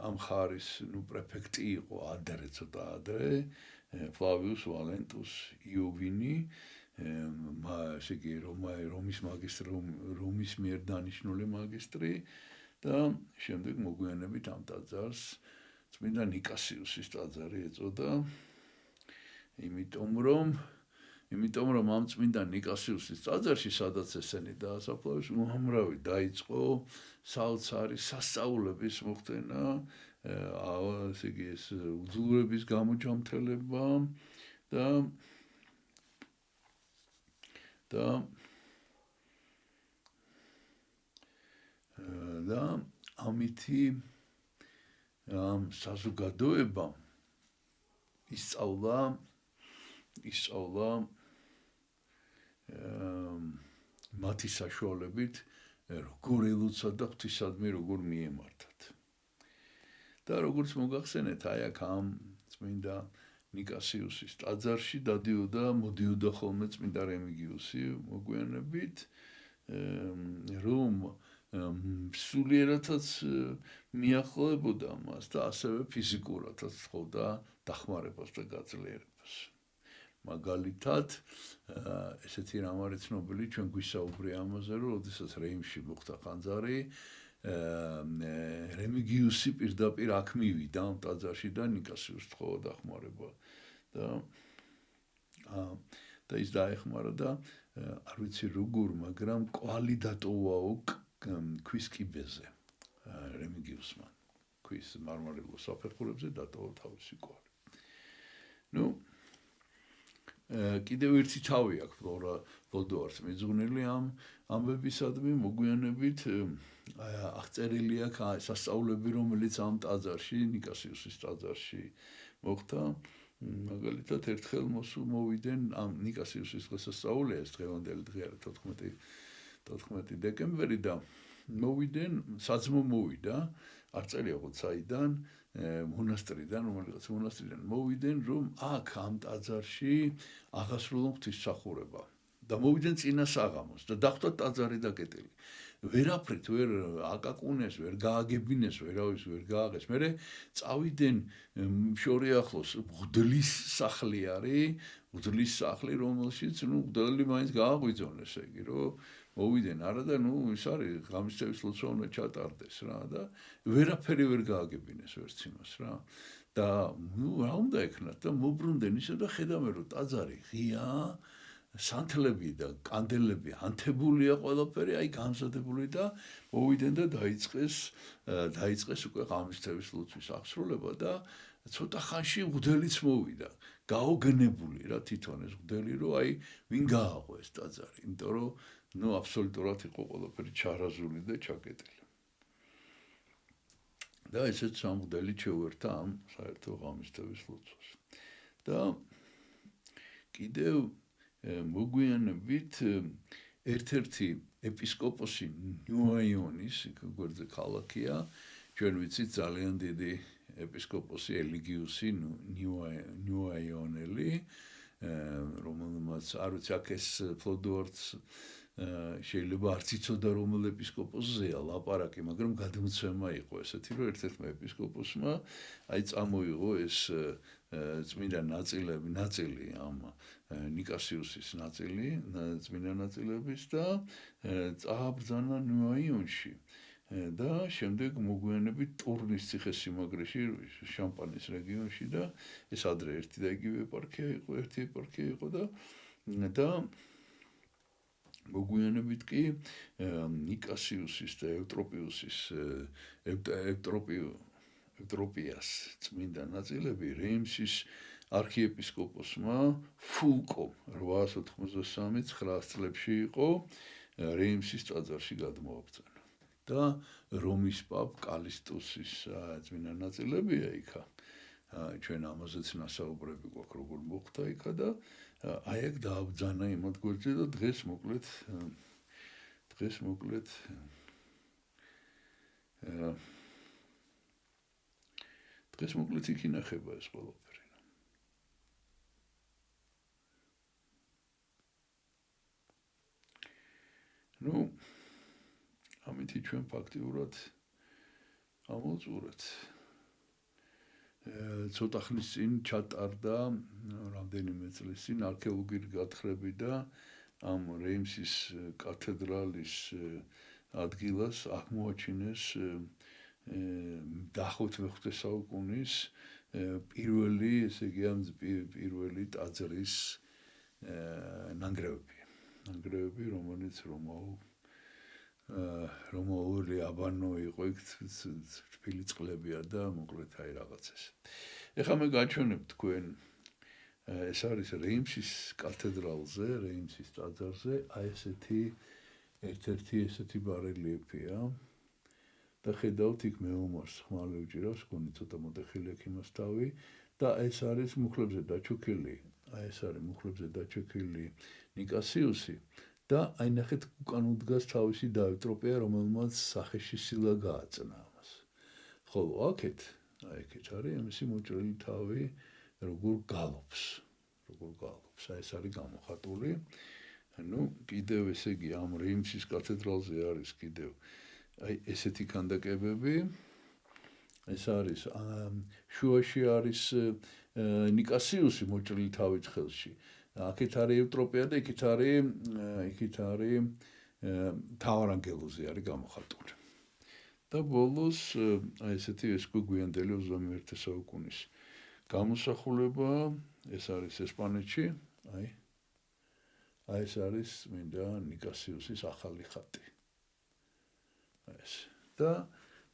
ამ ხარის პრეფექტი იყო ადრე, ცოტა ადრე, ფლავიუს ვალენტუს იოვინი, ესე იგი რომის მაგისტრი, რომის მიერ დანიშნული მაგისტრი და შემდეგ მოგვიანებით ამ ტაძარს წმინდა ნიკასიუსის ტაძარი ეწოდა, იმიტომ რომ ამ წმინდა ნიკასიუსის ტაძარში, სადაც ესენი დაასაფლავეს, უამრავი დაიწყო საოცარი სასწაულების მოხდენა, ესე იგი ეს უძლურების გამოჯამთელება და ამითი ამ საზოგადოებამ ისწავლა მათი საშუალებით როგორ ელოცა და ღვთისადმი როგორ მიემართათ. და როგორც მოგახსენეთ, აი აქ ამ წმინდა ნიკასიუსის ტაძარში მოდიოდა ხოლმე წმინდა რემიგიუსი მოგვიანებით, რომ სულიერადაც მიახლოებოდა მას და ასევე ფიზიკურადაც თხოვდა დახმარებას და გაძლიერებას. მაგალითად, ესეთი რამ არის ცნობილი, ჩვენ გვისაუბრე ამაზე, რომ როდესაც რეიმში მოხდა ხანძარი, რემიგიუსი პირდაპირ აქ მივიდა ამ ტაძარში და ნიკასიუსს თხოვა დახმარება და ის დაეხმარა და არ ვიცი როგორ, მაგრამ კვალი დატოვაო ქვის კიბეზე. რემიგიუსმა ქვის მარმარილოს საფეხურებზე დატოვა თავისი კვალი. ნუ კიდევ ერთი თავი აქვს ფლოდოარს მიძღვნილი ამ ამბებისადმი მოგვიანებით აღწერილი აქვს სასწაულები რომელიც ამ ტაძარში ნიკასიუსის ტაძარში მოხდა მაგალითად ერთხელ მოვიდნენ ამ ნიკასიუსის დღესასწაულია ეს დღევანდელი დღე არის 14 დეკემბერი და მოვიდნენ საძმო მოვიდა არ წერია ხო საიდან მონასტრიდან რომელიღაც მონასტრიდან მოვიდნენ რომ აქ ამ ტაძარში აღასრულონ ღვთისმსახურება და მოვიდნენ წინა საღამოს და დახვდათ ტაძარი და კეტილი ვერაფრით ვერ აკაკუნეს ვერ გააგებინეს ვერავის ვერ გააღეს მერე წავიდნენ შორი ახლოს მღვდლის სახლი არის მღვდლის სახლი რომელშიც ნუ მღვდელი მაინც გააღვიძონ ესე იგი რომ მოვიდნენ არა და ნუ ის არის ღამისთების ლოცვა უნდა ჩატარდეს რა და ვერაფერი ვერ გააგებინეს ვერც იმას რა და ნუ რა უნდა ეკნათ და მოbrunდნენ ისე და ხედავენ რომ ტაძარი ღია სანთლები და კანდელები ანთებულია ყველაფერი აი გამზადებული და მოვიდნენ და დაიწყეს უკვე ღამისთების ლოცვის აღსრულება და ცოტა ხანში მღვდელიც მოვიდა გაოგნებული რა თვითონ ეს მღვდელი რომ აი ვინ გააღო ეს ტაძარი იმიტომ რომ ნუ აბსოლუტურად იყო ყველაფერი ჩარაზული და ჩაკეტილი და ესეც სამღვდელი შეუერთა ამ საერთო ღამისთების ლოცვას და კიდევ მოგვიანებით ერთ-ერთი ეპისკოპოსი ნიუაიონის გვერდზე ქალაქია ჩვენ ვიცით ძალიან დიდი ეპისკოპოსი ელიგიუსი ნიუაიონელი რომელმაც არ ვიცი აქ ეს ფლოდოარც შეიძლება არც იცოდა რომელ ეპისკოპოსზეა ლაპარაკი მაგრამ გადმოცემა იყო ესეთი რომ ერთ-ერთმა ეპისკოპოსმა აი წამოიღო ეს წმინდა ნაწილი ამ ნიკასიუსის ნაწილი წმინდა ნაწილების და წააბრძანა ნიუაიონში და შემდეგ მოგვიანებით ტურნის ციხესიმაგრეში შამპანის რეგიონში და ეს ადრე ერთი და იგივე ეპარქია იყო და მოგვიანებით კი ნიკასიუსის და ევტროპიას წმინდა ნაწილები რეიმსის არქიეპისკოპოსმა ფულკო 893-9 წლებში იყო რეიმსის ტაძარში გადმოაბრძანა და რომის პაპ კალისტუსის წმინდა ნაწილებია იქა ჩვენ ამაზეც ნასაუბრები გვაქვს როგორ მოხდა იქა და აი აქ დააბრძანა იმათ გვერდზე და დღეს მოკლედ იქ ინახება ეს ყველაფერი ნუ ამითი ჩვენ ფაქტიურად ამოვწურეთ ცოტა ხნის წინ ჩატარდა რამდენიმე წლის წინ არქეოლოგიური გათხრები და ამ რეიმსის კათედრალის ადგილას აღმოაჩინეს დაახლოებით მე-5 საუკუნის პირველი ესე იგი ამ პირველი ტაძრის ნანგრევები რომელიც რომაული აბანო იყო იქ თბილი წყლებია და მოკლედ აი რაღაცას ეხლა მე გაჩვენებ თქვენ ეს არის რეიმსის კათედრალზე რეიმსის ტაძარზე აი ესეთი ერთ-ერთი ესეთი ბარელიეფია და ხედავთ იქ მეომარს ხმალი უჭირავს გონი ცოტა მოდეხილი აქ იმას თავი და ეს არის მუხლებზე დაჩოქილი ნიკასიუსი და აი ნახეთ უკან უდგას თავისი და ევტროპია რომელმაც სახეში სილა გააწნა ამას ხოლო აქეთ არის ამისი მოჭრილი თავი როგორ გალობს აი ეს არის გამოხატული ნუ კიდევ ესე იგი ამ რეიმსის კათედრალზე არის კიდევ აი ესეთი ქანდაკებები ეს არის შუაში არის ნიკასიუსი მოჭრილი თავით ხელში აქეთ არის ევტროპია და იქით არის თავარანგელოზი არის გამოხატული და ბოლოს აი ესეთი ეს გვიანდელი 21 საუკუნის გამოსახულება ეს არის ესპანეთში აი ეს არის მინდა ნიკასიუსის ახალი ხატი ეს და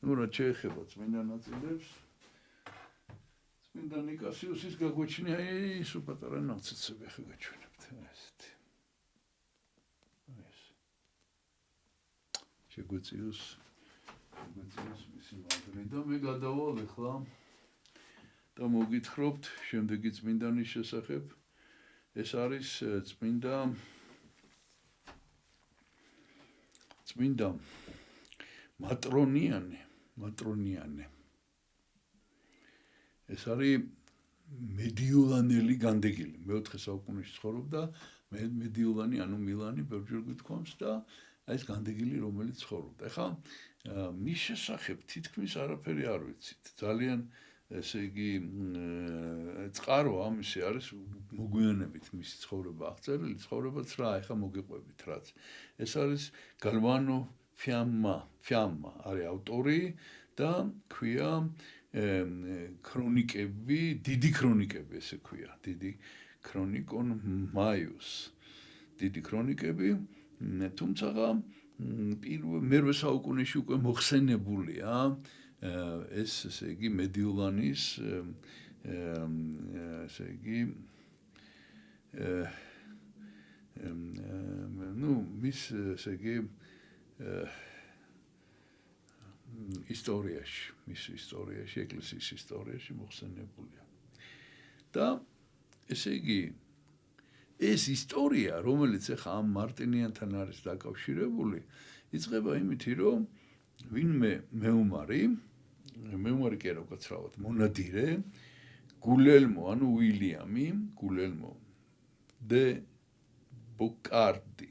ნუ რა შეეხება წმინდა ნაწილებს წმინდა ნიკასიუსის გაგვეჩნია ის უპატარა ნაცეცები ხე გაჩვენებთ ესეთი ეს შეგვეციოს მისი მადლი და მე გადავალ ახლა და მოგითხრობთ შემდეგი წმინდანის შესახებ ეს არის წმინდა მატრონიანე ეს არის მედიოლანელი განდეგილი მე-4 საუკუნეში ცხოვრობდა მედიოლანი ანუ მილანი ბევრჯერ გვითქვამს და ეს განდეგილი რომელიც ცხოვრობდა ეხლა მის შესახებ თითქმის არაფერი არ ვიცით ძალიან ესე იგი წყარო ამისი არის მოგვიანებით მისი ცხოვრება აღწერილი ცხოვრებაც რა ეხლა მოგიყვებით რაც ეს არის გალვანო ფიამა არის ავტორი და ქვია ქრონიკები დიდი ქრონიკები ესე ქვია დიდი ქრონიკონ მაიუს დიდი ქრონიკები თუმცა მერვე საუკუნეში უკვე მოხსენებულია ეს ესე იგი მედიოლანის ესე იგი ნუ მის ესე იგი ისტორიაში ეკლესიის ისტორიაში მოხსენებულია და ესე იგი ეს ისტორია რომელიც ახლა ამ მარტინიანთან არის დაკავშირებული იწყება იმით რომ ვინმე მეომარი კი არა უკაცრავად მონადირე გულელმო ანუ უილიამი გულელმო დე ბოკარდი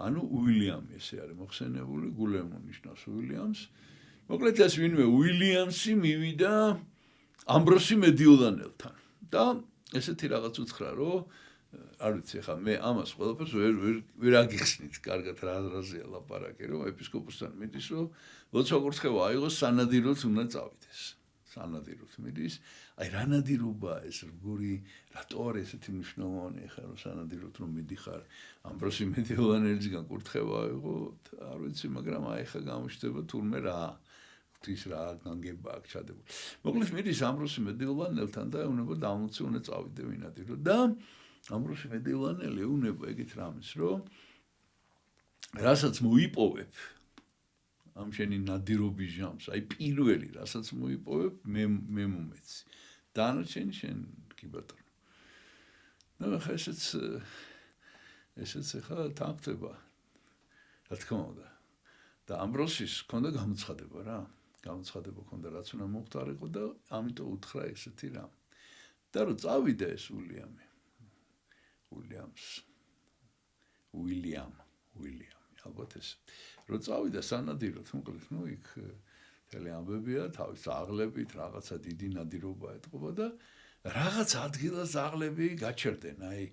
ანუ უილიამი ესე არის მოხსენებული გულელმო ნიშნავს უილიამს მოკლედ ეს ვინმე უილიამსი მივიდა ამბროსი მედიოლანელთან და ესეთი რაღაც უთხრა რომ არ ვიცი ხა მე ამას ყველაფერს ვერ აგიხსნით კარგად რაზეა ლაპარაკი რომ ეპისკოპოსთან მიდის რომ ლოცვა კურთხევა აიღოს სანადიროთ უნდა წავიდეს სანადიროთ მიდის აი რა ნადირობა ეს როგორი რატო არის ესეთი მნიშვნელოვანი ხა რომ სანადიროთ რომ მიდიხარ ამბროსი მედიოლანელისგან კურთხევა აიღოთ არ ვიცი მაგრამ აი ხა გამოჩნდება თურმე რა ის რა განგება აქ ჩადებული მოკლედ მიდის ამბროსი მედიოლანელთან და უნდა დამუცი უნდა წავიდე ვინადირო და ამბროსი მედიოლანელი უნება ეგეთ რამეს რომ რასაც მოიპოვებ ამ შენი ნადირობის ჟამს აი პირველი რასაც მოიპოვებ მე მომეცი დანარჩენი შენ კი ბატონო ნუ ხა ესეც ხა თანხდება რა თქმა უნდა და ამბროსის ქონდა გამოცხადება რა გამოცხადება ქონდა რაც უნდა მოხდარიყო და ამიტომ უთხრა ესეთი რამ და რომ წავიდა ეს უილიამი ალბათ ეს რომ წავიდა სანადიროთ მოკლედ ნუ იქ მთელი ამბებია თავის აღლებით რაღაცა დიდი ნადირობა ეთყობა და რაღაც ადგილას აღლები გაჩერდნენ აი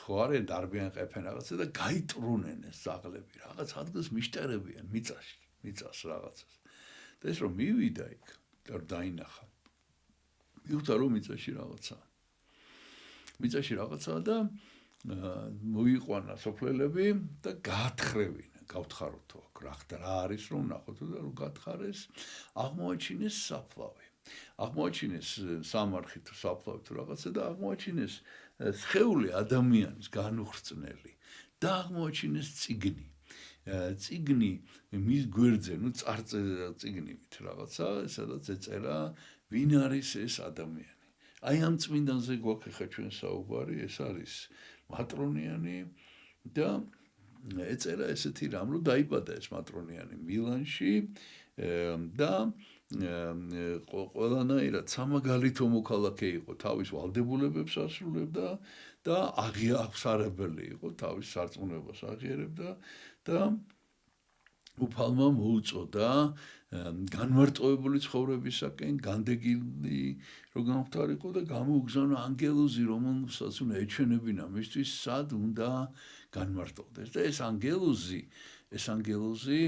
ხო არიან დარბიან ყეფენ რაღაცა და გაიტრუნენ ეს აღლები რაღაც ადგილას მიშტერებიან მიწას რაღაცას და ეს რომ მივიდა იქ და დაინახა მივხვდა რომ მიწაში რაღაცაა და მოიყვანა სოფლელები და გაათხრევინა გავთხაროთო აქ რა არის რომ ნახოთ და რომ გათხარეს აღმოაჩინეს საფლავი აღმოაჩინეს სამარხი თუ საფლავი თუ რაღაცა და აღმოაჩინეს სხეული ადამიანის განუხრწნელი და აღმოაჩინეს წიგნი მის გვერდზე ნუ წიგნივით რაღაცა სადაც ეწერა ვინ არის ეს ადამიანი აი ამ წმინდანზე გვაქვს ხა ჩვენ საუბარი ეს არის მატრონიანი და ეწერა ესეთი რამ რომ დაიბადა ეს მატრონიანი მილანში და ყველანაირად სამაგალითო მოქალაქე იყო თავის ვალდებულებებს ასრულებდა და აღიარებელი იყო თავის სარწმუნოებას აღიარებდა და უფალმა მოუწოდა განმარტოვებული ცხოვრებისაკენ განდეგილი რომ გამختارიყო და გამოუგზავნა ანგელოზი რომელსაც უნდა ეჩვენებინა მისთვის სად უნდა განმარტოვდეს და ეს ანგელოზი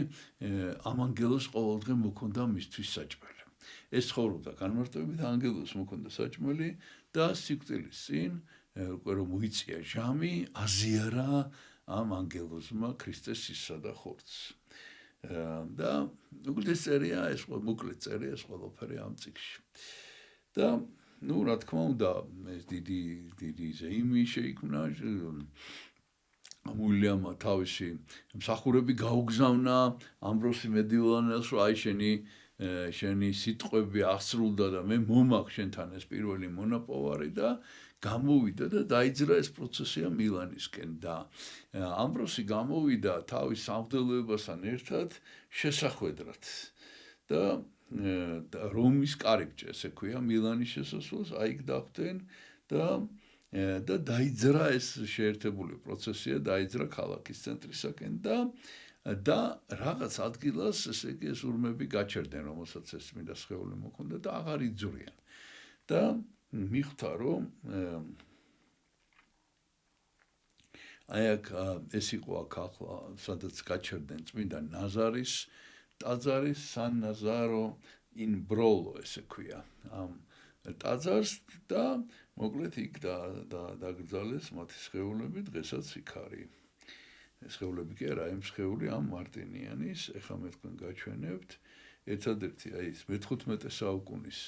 ამ ანგელოზს ყოველდღე მოქონდა მისთვის საჭმელი ეს ცხოვრობდა განმარტოვებით ანგელოზს მოქონდა საჭმელი და სიკვდილის წინ უკვე რომ მოიწია ჟამი აზიარა ამ ანგელოზმა ქრისტეს სისსა და ხორცს. და უკლეს წერია ეს მოკლედ წერია ეს ყველაფერი ამ წიგნში. და ну, რა თქმა უნდა, ეს დიდი ზეიმი შეიქმნა უილიამმა თავისი მსახურები გაუგზავნა ამბროსი მედიოლანელს, რომ აი შენი სიტყვები აღსრულდა და მე მომაქვს შენთან ეს პირველი მონაპოვარი და გამოვიდა და დაიძრა ეს პროცესია მილანისკენ და ამბროსი გამოვიდა თავის სამღვდელოებასთან ერთად შესახვედრად და რომის კარიბჭე, ესე ქვია, მილანის შესასვლელს აიქ დახვდნენ და დაიძრა ეს შეერთებული პროცესია, დაიძრა ქალაქის ცენტრისაკენ და რაღაც ადგილას, ესე იგი, ეს ურმები გაჩერდნენ, რომელსაც ეს წმინდა სხეული მოქონდა და აღარ იძვრიან. და მიხვდა, რომ აი აქ ეს იყო აქ ახლა, სადაც გაჩერდნენ წმინდა ნაზარის ტაძარი San Nazaro in Brolo, ესე ქვია. ამ ტაძარს და მოკლედ იქ დაგრძალეს მათი სხეულები, დღესაც იქ არის. სხეულები კი არა, იმ სხეული ამ მარტინიანის, ეხლა მე თქვენ გაჩვენებთ, ერთადერთი აი ეს მე-15 საუკუნის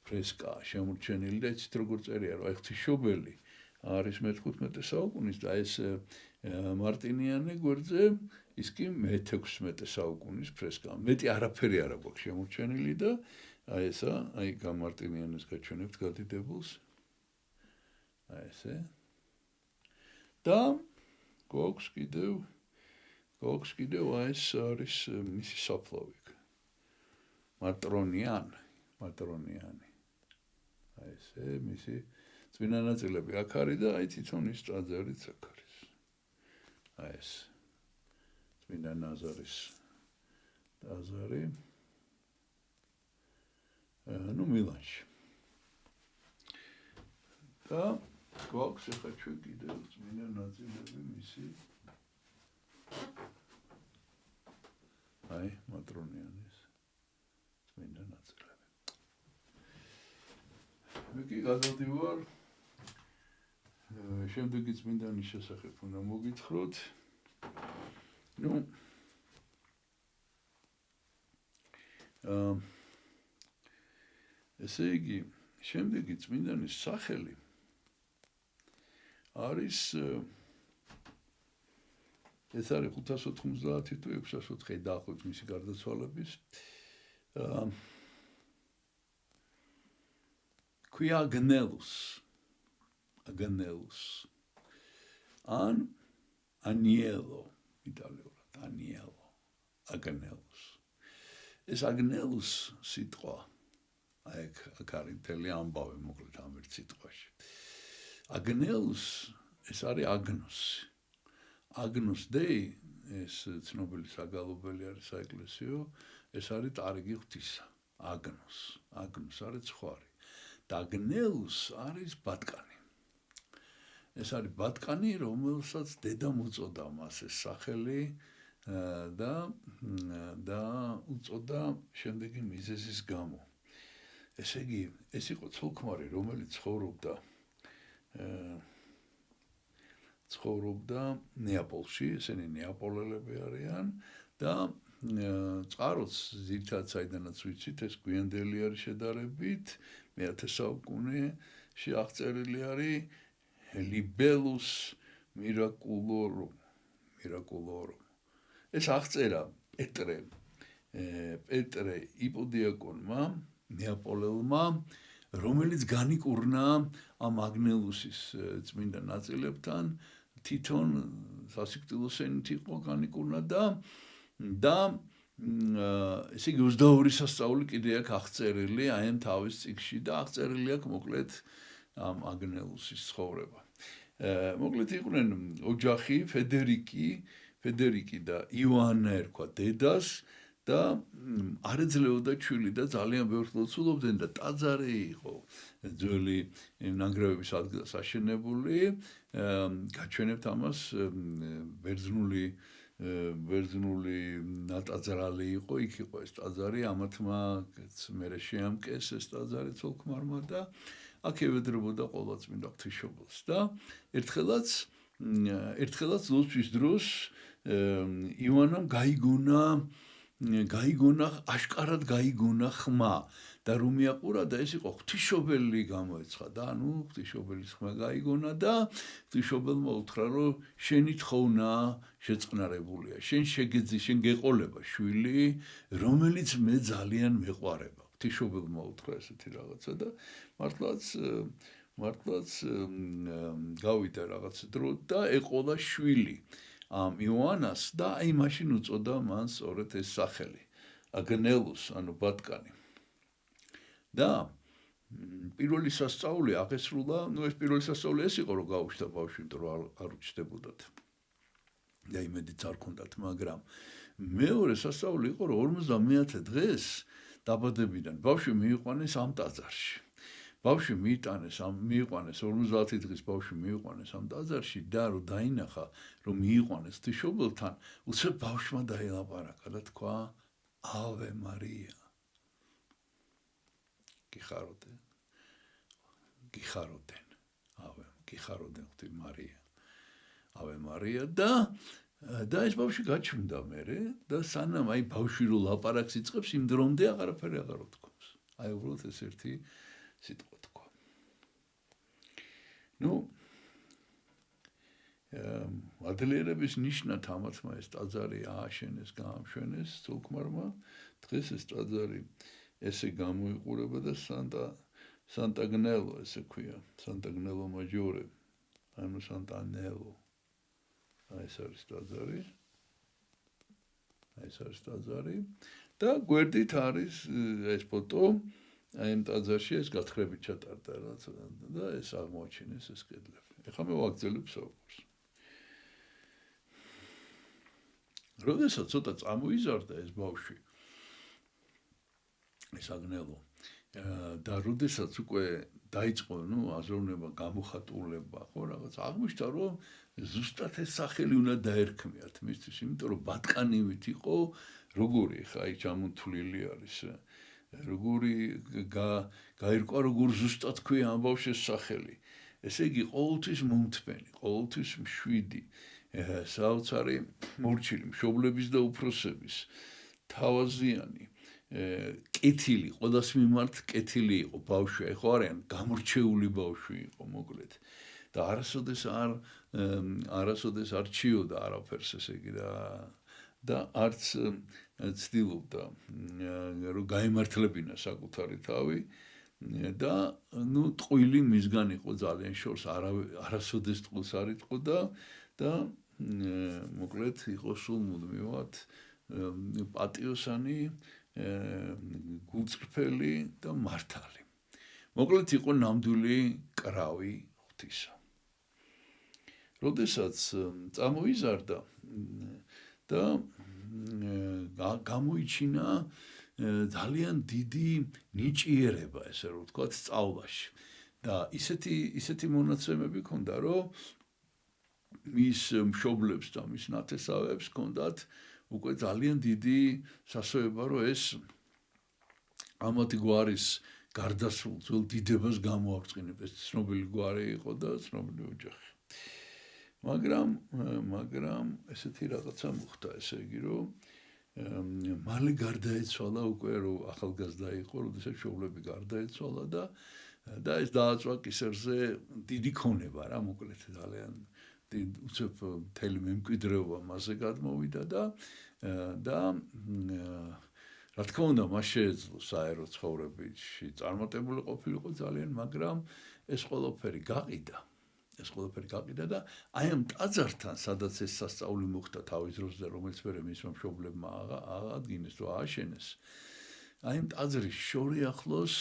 ფრესკა შემორჩენილი და იცით როგორ წერია, რომ აი ღვთისმშობელი არის მე-15 საუკუნის და ეს მარტინიანე გვერდზე ის კი მე-16 საუკუნის ფრესკა. მეტი არაფერი არ აქვს შემორჩენილი და აი ესა, აი გამარტინიანეს გაჩვენებთ გადიდებულს. აი ესე. და გვაქვს კიდევ აი ეს არის მისი საფლავი. მატრონიანი. აი ესე, მისი წმინდა ნაწილები აქ არის და აი თვითონ ის ტაძარიც აქ არის. აი ეს წმინდა ნაზარის ტაძარი. ну მილანში. და გვაქვს ახლა ჩვენ კიდევ წმინდა ნაწილები მისი. აი მატრონიანის წმინდა ნაწილები. მე კი გადავდივარ შემდეგი წმინდანის შესახებ უნდა მოგითხროთ. ну ესე იგი, შემდეგი წმინდანის სახელი არის ეს არის 590 თუ 604 დაახლოებით მისი გარდაცვალების ქვია აგნელუს ან ანიელო იტალიურად აგნელუს ეს აგნელუს სიტყვა აქ არის მთელი ამბავი მოკლედ ამ ერთ სიტყვაში. აგნელუს ეს არის აგნოს დეი ეს ცნობილი საგალობელი არის საეკლესიო ეს არის ტარიგი ღვთისა აგნოს არის ცხარი და აგნელუს არის ბატკანი. ეს არის ბატკანი რომელსაც დედა მოწოდა მას ეს სახელი და უწოდა შემდეგი მიზეზის გამო. ესე იგი, ეს იყო ცოლ-ქმარი, რომელიც ცხოვრობდა ნეაპოლში, ესენი ნეაპოლელები არიან და წყაროც ძირითადად საიდანაც ვიცით, ეს გვიანდელი არის შედარებით, მე-10 საუკუნეში აღწერილი არის libellus miraculorum. ეს აღწერა პეტრე იპოდიაკონმა ნეაპოლელმა, რომელიც განიკურნა ამ აგნელუსის წმინდა ნაწილებთან, თვითონ სასიკვდილოსენით იყო განიკურნა და ესე იგი 22 სასწაული კიდე აქ აღწერილი აი ამ თავის წიგნში და აღწერილი აქ მოკლედ ამ აგნელუსის ცხოვრება. მოკლედ იყვნენ ოჯახი ფედერიკი და იოანნა ერქვა დედას და არ ეძლეოდა ჩვილი და ძალიან ბევრს ლოცულობდნენ და ტაძარი იყო ძველი ნანგრევების ადგილას აშენებული. გაჩვენებთ ამას ბერძნული ნატაძრალი იყო, იქ იყო ეს ტაძარი, ამათმა მერე შეამკეს ეს ტაძარი ცოლ-ქმარმა და აქ ევედრებოდა ყოვლადწმინდა ღვთისმშობელს და ერთხელაც ერთხელაც ლოცვის დროს ივანამ გაიგონა აშკარად გაიგონა ხმა და რომ მიაყურა და ეს იყო ღვთისმშობელი გამოეცხადა, ღვთისმშობელის ხმა გაიგონა და ღვთისმშობელმა უთხრა, რომ შენი თხოვნა შეწყნარებულია, შენ გეყოლება შვილი, რომელიც მე ძალიან მეყვარება. ღვთისმშობელმა უთხრა ესეთი რაღაცა და მართლაც გავიდა რაღაც დრო და ეყოლა შვილი ამ იოანას და აი მაშინ უწოდა მან სწორედ ეს სახელი აგნელოს, ანუ ბატკანი. და პირველი სასწაული აღესრულა, ეს პირველი სასწაული ეს იყო, რომ გაუჩნდა ბავშვი, იმიტომ რომ არ უჩნდებოდათ. და იმედიც არ ქონდათ, მაგრამ მეორე სასწაული იყო, რომ 50-მეათე დღეს დაბადებიდან ბავშვი მიიყვანეს ამ ტაძარში. ბავშვი მიიყვანეს 50 დღის ბავშვი მიიყვანეს ამ ტაძარში და რომ დაინახა, რომ მიიყვანეს ღვთისმშობელთან, უცებ ბავშვმა დაელაპარაკა და თქვა ავე მარია. გიხაროდენ ღვთი მარია. ავე მარია და ეს ბავშვი გაჩნდა მერე და სანამ აი ბავშვი რო ლაპარაკს იწყებს, იმ დრომდე აღარაფერი აღარ უთქვამს. აი უბრალოდ ეს ერთი სიტყვა თქვა. ადლიერების ნიშნად ამათმა ეს ტაძარი ააშენეს, გაამშვენეს სულქმარმა. დღეს ეს ტაძარი ესე გამოიყურება და სანტაგნელო ესე ქვია, სანტაგნელო მაჯორე, ანუ სანტანელო. ეს არის ტაძარი და გვერდით არის ეს ფოტო, აი ამ ტაძარში ეს გათხრებით ჩატარდა და ეს აღმოაჩინეს ეს კედლები. ეხლა მე ვაგრძელებ საუბარს. როდესაც ცოტა წამოიზარდა ეს ბავშვი, ეს აგნელო და როდესაც უკვე დაიწყო აზროვნება, გამოხატულება, ხო რაღაც აღმოჩნდა, რომ ზუსტად ეს სახელი უნდა დაერქმიათ მისთვის, იმიტომ რომ ბატკანივით იყო როგორი ხა აი ჩამოთვლილი არის, როგორი გაირკვა, როგორ ზუსტად ქვია ამ ბავშვის სახელი. ესე იგი ყოველთვის მომთმენი, ყოველთვის მშვიდი, საოცარი მორჩილი, მშობლების და უფროსების, თავაზიანი, კეთილი, ყველას მიმართ კეთილი იყო ბავშვი, ხო არიან, გამორჩეული ბავშვი იყო, მოკლედ. და არასოდეს არ ჩიოდა არაფერს, ესე იგი და არც ცდილობდა რომ გაემართლებინა საკუთარი თავი და ტყვილი მისგან იყო ძალიან შორს, არასოდეს ტყუს არ იტყო და მოკლედ იყო სულ მუდმივად პატიოსანი, გულწრფელი და მართალი. მოკლედ იყო ნამდვილი კრავი ღვთისა. როდესაც წამოიზარდა და გამოიჩინა ძალიან დიდი ნიჭიერება, ესე რომ ვთქვათ, სწავლაში. და ისეთი მონაცემები ჰქონდა, რომ მის მშობლებს და მის ნათესავებს ჰქონდათ უკვე ძალიან დიდი სასოება, რომ ეს ამათი გვარის გარდასრულ ძველ დიდებას გამოაბრწყინებდეს. ცნობილი გვარი იყო და ცნობილი ოჯახი. მაგრამ ესეთი რაღაცა მოხდა, ესე იგი, რომ მალე გარდაეცვალა უკვე, რომ ახალგაზრდა იყო, როდესაც მშობლები გარდაეცვალა და ეს დააწვა კისერზე დიდი ქონება რა, მოკლედ ძალიან უცებ მთელი მემკვიდრეობა მასზე გადმოვიდა და რა თქმა უნდა, მას შეეძლო საერო ცხოვრებაში წარმატებული ყოფილიყო ძალიან, მაგრამ ეს ყველაფერი გაყიდა და აი ამ ტაძართან, სადაც ეს სასწაული მოხდა თავის დროს და რომელიც მერე მისმა მშობლებმა აღადგინეს, რომ ააშენეს, აი ამ ტაძრის შორიახლოს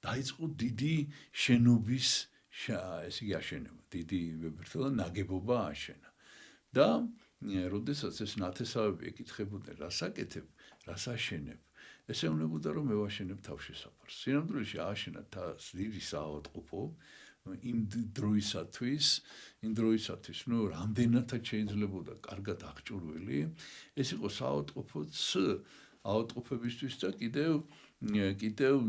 დაიწყო დიდი შენობის ესე იგი აშენება, დიდი ვებერთელა ნაგებობა ააშენა. და როდესაც ეს ნათესავები ეკითხებოდნენ, რას აკეთებ, რას აშენებ, ესეუნებოდა, რომ მე ვაშენებ თავშესაფარს. სინამდვილეში ააშენა დიდი საავადმყოფო იმ დროისათვის, რამდენადაც შეიძლებოდა კარგად აღჭურვილი, ეს იყო საავადმყოფო ავადმყოფებისთვის და კიდევ კიდევ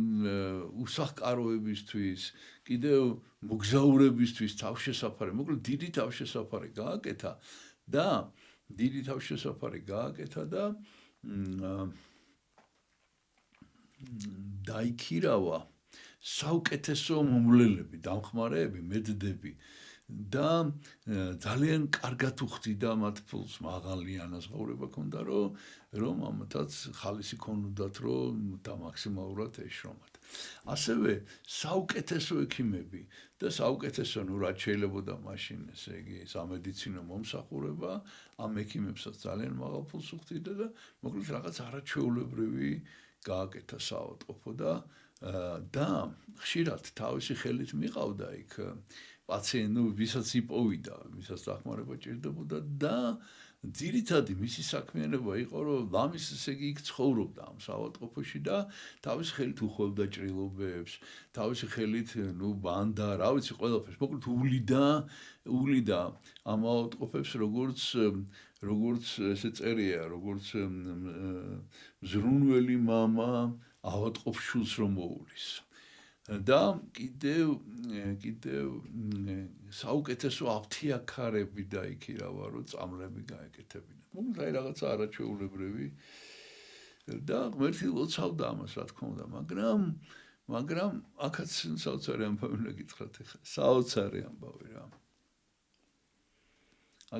უსახკაროებისთვის, კიდევ მოგზაურებისთვის თავშესაფარი, მოკლედ დიდი თავშესაფარი გააკეთა და დაიქირავა საუკეთესო მომვლელები, დამხმარეები, მედდები და ძალიან კარგად უხდიდა მათ ფულს, მაღალი ანაზღაურება ჰქონდა, რომ ამათაც ხალისი ქონოდათ, რომ დამაქსიმალურად ეშრომათ. ასევე საუკეთესო ექიმები და საუკეთესო, რაც შეიძლებოდა მაშინ, ესე იგი, სამედიცინო მომსახურება, ამ ექიმებსაც ძალიან მაღალ ფულს უხდიდა და მოკლედ რაღაც არაჩვეულებრივი გააკეთა საავადმყოფო და ხშირად თავისი ხელით მიყავდა იქ პაციენტი, ვისაც იპოვიდა, ვისაც დახმარება ჭირდებოდა და ძირითადი მისი საქმიანობა იყო, რომ ლამის ესე იგი იქ ცხოვრობდა ამ საავადმყოფოში და თავისი ხელით უხველდა ჭრილობებს, თავისი ხელით, ბანდა, რა ვიცი, ყველაფერს, მოკლედ ულიდა ამ ავადმყოფებს, როგორც ესე წერია, როგორც მზრუნველი მამა ავადმყოფ შვილს რომ მოულის. და კიდევ საუკეთესო აფთიაქარები დაიქირავა, რომ წამლები გაეკეთებინათ. მოკლედ რაღაცა არაჩვეულებრივი და ღმერთი ლოცავდა ამას, რა თქმა უნდა, მაგრამ აქაც საოცარი ამბავი უნდა გითხრათ ახლა. საოცარი ამბავი რა.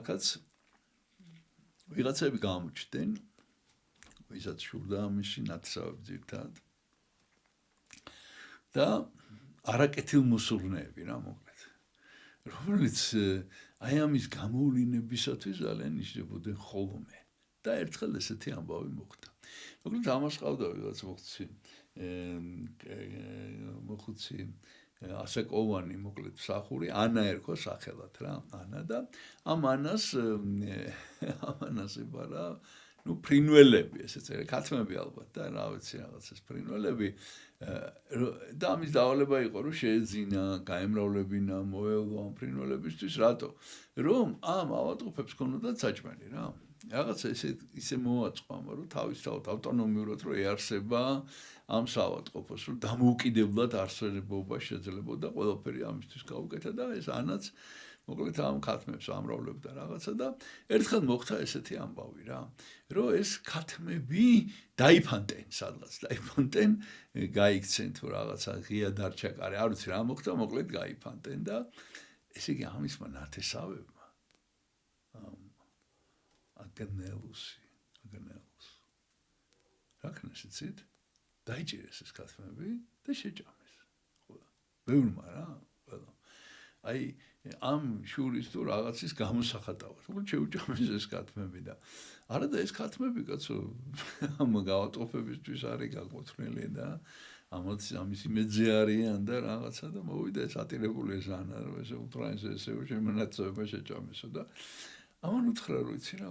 აქაც ვიღაცები გამოჩნდნენ, ვისაც შურდა ამაში ნათესავები ძირითადად. და არაკეთილმოსურნეები რა მოკლედ, რომელიც აი ამის გამოვლინებისათვის ძალიან ნიშნებოდნენ ხოლმე და ერთხელ ესეთი ამბავი მოხდა. მოკლედ ამას ყავდა ვიღაც მოხუცი ასაკოვანი მოკლედ მსახური, ანა ერქვა სახელად რა, ანა და ამ ანას ებარა ფრინველები, ესე წერია, ქათმები ალბათ და რა ვიცი რაღაც ეს ფრინველები და ამის დავალება იყო, რომ შეეძინა, გაემრავლებინა, მოევლო ამ ფრინველებისთვის, რატო? რომ ამ ავადმყოფებს ჰქონოდათ საჭმელი რა. რაღაცა ისე მოაწყო, რომ თავისთავად ავტონომიურად რო ეარსება ამ საავადმყოფოს, რომ დამოუკიდებლად არსებობა შეძლებოდა ყველაფერი ამისთვის გაუკეთა და ეს ანაც მოკლედ ამ ქათმებს ამრავლებდა რაღაცა და ერთხელ მოხდა ესეთი ამბავი რა, რომ ეს ქათმები დაიფანტენ სადღაც, გაიქცენ თუ რაღაცა ღია დარჩა კარი, არ ვიცი რა მოხდა, მოკლედ გაიფანტენ და ესე იგი ამისმა ნათესავებმა აგნელუსი რა ქნეს იცით? დაიჭირეს ეს ქათმები და შეჭამეს. ბევრმა რა, ყველა. აი ამ შურის თუ რაღაცის გამოსახატავად. უბრალოდ შეუჭამეს ეს ქათმები და არა და ეს ქათმები კაცო ამ გავატოფებისთვის არის გაკვეთნილი და ამის იმედზე არიან და რაღაცა და მოვიდა ეს ატირებული ეს ანა რომ ესე უთრაინს ესე შემონაცება შეჭამესო და ამან უთხრა რომ იცი რა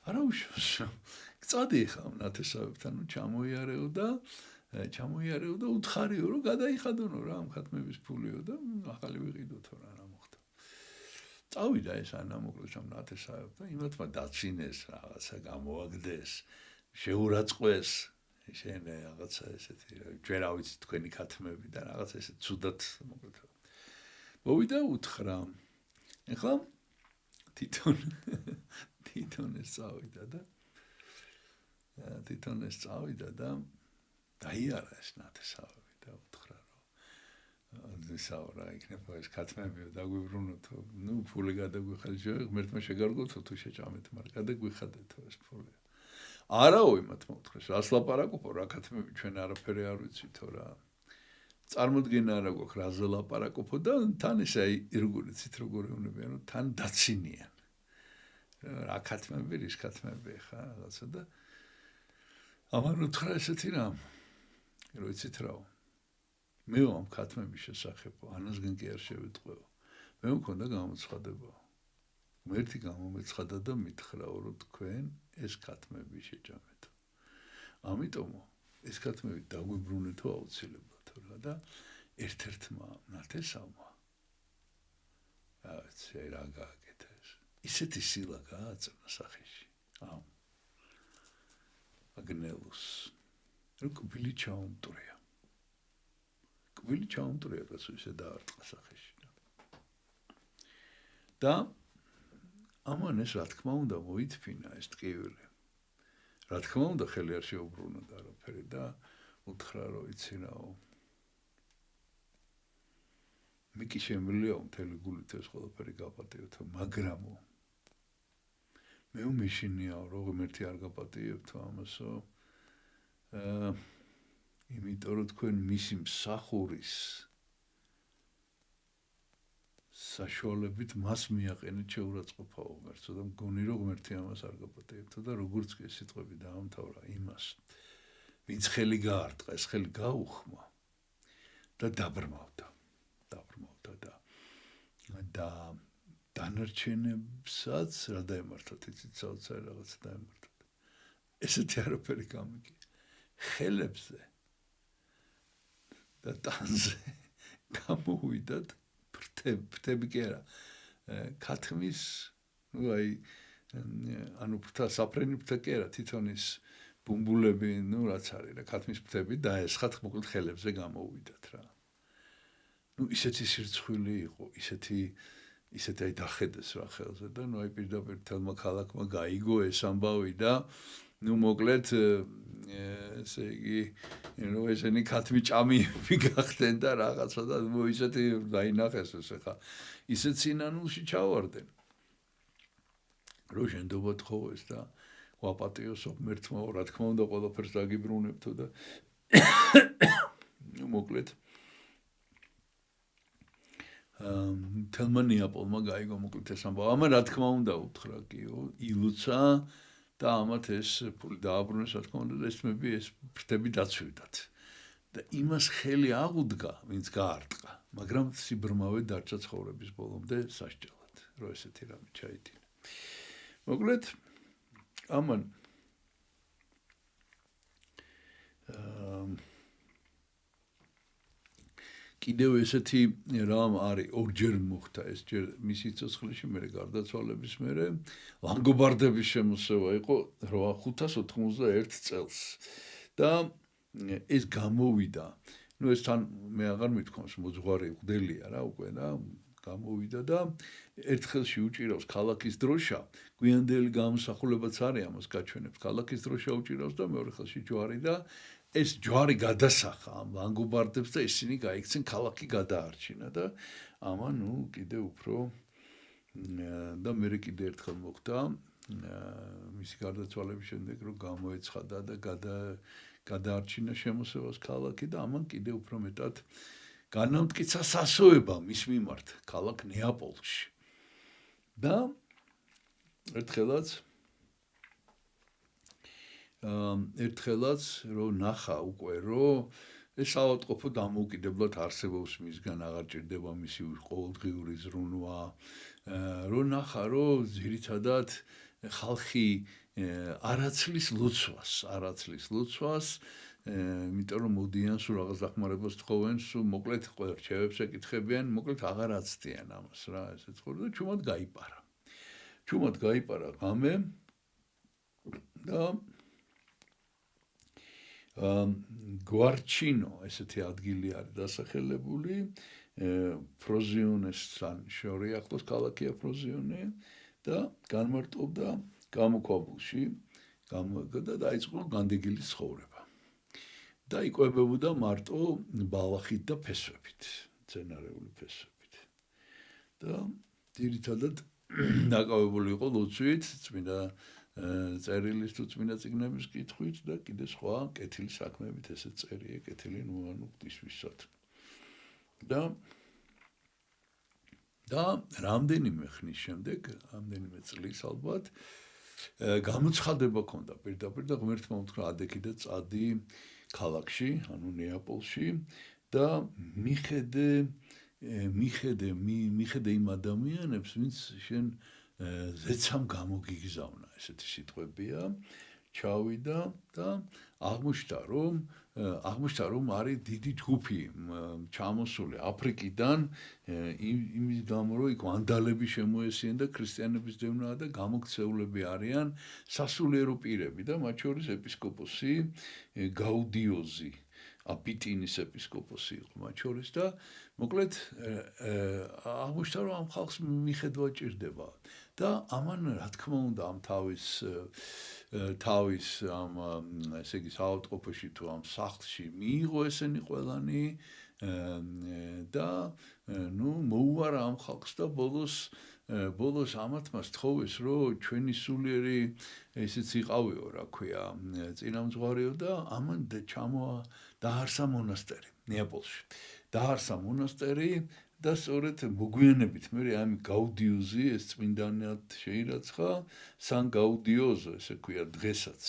არა უშავსო წადი ხა ნათესავებთან ჩამოიარეო და უთხარიო რომ გადაიხადონო რა ამ ქათმების ფულიო და ახალი ვიყიდოთო რა მოხდა. წავიდა ეს ანა მოკლედ ამ ნათესავებთან, იმათმა დაცინეს რაღაცა გამოაგდეს, შეურაცხყვეს შენ რაღაცა ესეთი ჩვენ რა ვიცი თქვენი ქათმები და რაღაცა ესე ცუდად მოკლედ. მოვიდა უთხრა. ეხლა თვითონ ეს წავიდა და დაიარა ეს ნათესავები და უთხრა რომ ზისავრა იქნება ეს ქათმებიო დაგვიბრუნოთო, ფული გადაგვიხადეთ, ღმერთმა შეგარგოთო თუ შეჭამეთ, მაგრამ გადაგვიხადეთო ეს ფული. არაო იმათმა უთხრეს, რას ლაპარაკობო, რა ქათმები ჩვენ არაფერი არ ვიცითო რა. წარმოდგენა არა გვაქვს რაზე ლაპარაკობო და თან ესე აი როგორ იცით როგორ ეუბნებიან, რომ თან დაცინიან. რა ქათმები, რის ქათმები ხა რაღაცა და ამან უთხრა ესეთი რამ. რომ იცით რა. მე ამ ქათმების შესახებ ანასგან კი არ შევიტყვეო. მე მქონდა გამოცხადება. ღმერთი გამომეცხადა და მითხრა რომ თქვენ ეს ქათმები შეჭამეთო. ამიტომ ეს ქათმები დაგვიბრუნეთო აუცილებლად რა და ერთ-ერთმა ნათესავმა რა გააკეთა ეს. ისეთი სილა გააწნა სახეში. აგნელუს რომ კბილი ჩაუმტრია. კბილი ჩაუმტრია რაც ისე დაარტყა სახეში. და ამან ეს რა თქმა უნდა მოითფინა ეს ტკივილი. რა თქმა უნდა ხელი არ შეუბრუნა და არაფერი და უთხრა რომ იცი რაო მე კი შემიძლია მთელი გულით ეს ყველაფერი გაპატიოთ, მაგრამ მე უმეშინიაო რომ ღმერთი არ გაპატიებთ ამასო იმიტომ რომ თქვენ მისი მსახურის საშუალებით მას მიაყენეთ შეურაცხყოფა ღმერთს და მგონი რომ ღმერთი ამას არ გაპატიებთ და როგორც კი ეს სიტყვები დაამთავრა იმას ვინც ხელი გაარტყა ეს ხელი გაუხმა და დაბრმავდა და დანარჩენებსაც რა დაემართათ იცით საოცარი რაღაცა დაემართათ ესეთი არაფერი გამიგი ხელებზე და ტანზე გამოვიდათ ფრთები კი არა ქათმის ნუ აი ანუ ფრთა საფრენი ფრთა კი არა თვითონ ის ბუმბულები ნუ რაც არის რა ქათმის ფრთები და ეს ხათ მოკლედ ხელებზე გამოვიდათ რა ნუ ისეთი სირცხვილი იყო ისეთი აი დახედეს რა ხელზე და ნუ აი პირდაპირ თელმა ქალაქმა გაიგო ეს ამბავი და ნუ მოკლედ ესე იგი ნუ ესენი ქათმი ჭამიები გახდნენ და რაღაცა და ნუ ისეთი დაინახეს ეს ხა ისეთ სინანულში ჩავარდნენ რო შენდობად ხო ეს და ვაპატიოსო ღმერთმა რა თქმა უნდა ყველაფერს დაგიბრუნებთო და ნუ მოკლედ თელმა ნეაპოლმა გაიგო მოკლედ ეს ამბავი ამან რა თქმა უნდა უთხრა კიო ილუცა და ამათ ეს ფული დააბრუნეს რა თქმა უნდა და ესმები ეს ფრთები დაცვიდათ და იმას ხელი აღუდგა ვინც გაარტყა მაგრამ სიბრმავე დარჩა ცხოვრების ბოლომდე სასჯელად რომ ესეთი რამე ჩაიდინა მოკლედ ამან კიდევ ესეთი რამ არის ორჯერ მოხდა ეს ჯერ მისი ცოცხლში მერე გარდაცვალების მერე ლანგობარდების შემოსევა იყო 591 წელს და ეს გამოვიდა ნუ ეს თან მე აღარ მithქვამს მოძღვარი ღვდელია რა უკვე და გამოვიდა და ერთხელში უჭირავს ქალაქის დროშა გვიანდელი გამოსახულებაც არის ამას გაჩვენებს ქალაქის დროშა უჭირავს და მეორე ხელში ჯვარი და ეს ჯვარი გადასახა ამ ლანგობარდებს და ისინი გაიქცენ ქალაქი გადაარჩინა და ამან ნუ კიდე უფრო და მე კიდე ერთხელ მოხდა მისი გარდაცვალების შემდეგ რომ გამოეცხადა და გადაარჩინა შემოსევას ქალაქი და ამან კიდე უფრო მეტად განამტკიცა სასოება მის მიმართ ქალაქ ნეაპოლში და ერთხელაც რომ ნახა უკვე რომ ეს საავადმყოფო დამოუკიდებლად არსებობს მისგან აღარ ჭირდება მისი ყოველდღიური ზრუნვა რომ ნახა რომ ძირითადად ხალხი არაცლის ლოცვას იმიტომ რომ მოდიან სულ რაღაც დახმარებას თხოვენ სულ მოკლედ ყველა რჩევებს ეკითხებიან მოკლედ აღარ აცდიან ამას რა ესეც ხო და ჩუმად გაიპარა ღამე და გვარჩინო ესეთი ადგილი არის დასახელებული ფროზიონესთან შორი ახლოს ქალაქია ფროზიონე და განმარტოვდა გამოქვაბულში და დაიწყო განდეგილის ცხოვრება და იკვებებოდა მარტო ბალახით და ფესვებით მცენარეული ფესვებით და ძირითადად დაკავებული იყო ლოცვით წმინდა წერილის თუ წმინდა წიგნების კითხვით და კიდე სხვა კეთილი საქმეებით ესე წერია კეთილი ნუ ანუ ღვთისმშობლად და რამდენიმე ხნის შემდეგ რამდენიმე წლის ალბათ გამოცხადება ქონდა პირდაპირ და ღმერთმა უთხრა ადექი და წადი ქალაქში ანუ ნეაპოლში და მიხედე იმ ადამიანებს ვინც შენ ზეცამ გამოგიგზავნა ესეთი სიტყვებია ჩავიდა და აღმოჩნდა რომ აღმოჩნდა რომ არის დიდი ჯგუფი ჩამოსული აფრიკიდან იმის გამო რომ იქ ვანდალები შემოესიენ და ქრისტიანების დევნაა და გამოქცეულები არიან სასულიერო პირები და მათ შორის ეპისკოპოსი გაუდიოზი აპიტინის ეპისკოპოსი იყო მათ შორის და მოკლედ აღმოჩნდა რომ ამ ხალხს მიხედვა ჭირდება და ამან რა თქმა უნდა ამ თავის ამ ესე იგი საავადმყოფოში თუ ამ სახლში მიიღო ესენი ყველანი და ნუ მოუვარა ამ ხალხს და ბოლოს ამათმა სთხოვეს რომ ჩვენი სულიერი ესეც იყავიო რა ქვია წინამძღვარიო და ამან დაარსა მონასტერი ნეაპოლში დაარსა მონასტერი და სწორედ მოგვიანებით მე ამ გაუდიოზი ეს წმინდანად შეირაცხა სან გაუდიოზო ესე ქვია დღესაც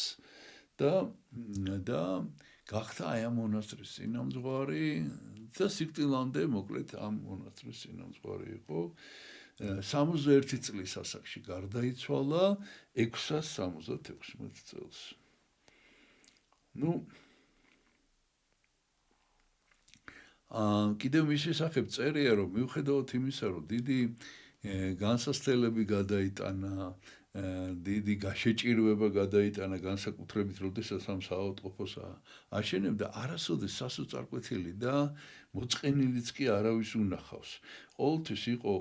და გახდა აი ამ მონასტრის წინამძღვარი და სიკვდილამდე მოკლედ ამ მონასტრის წინამძღვარი იყო 61 წლის ასაკში გარდაიცვალა 676 წელს ნუ კიდევ მის შესახებ წერია რომ მიუხედავად იმისა რომ დიდი განსასწრებელი გადაიტანა დიდი გაშეჭირვება გადაიტანა განსაკუთრებით როდესაც ამ საავადმყოფოს აშენებდა არასოდეს სასოწარკვეთილი და მოწყენილიც კი არავის უნახავს ყოველთვის იყო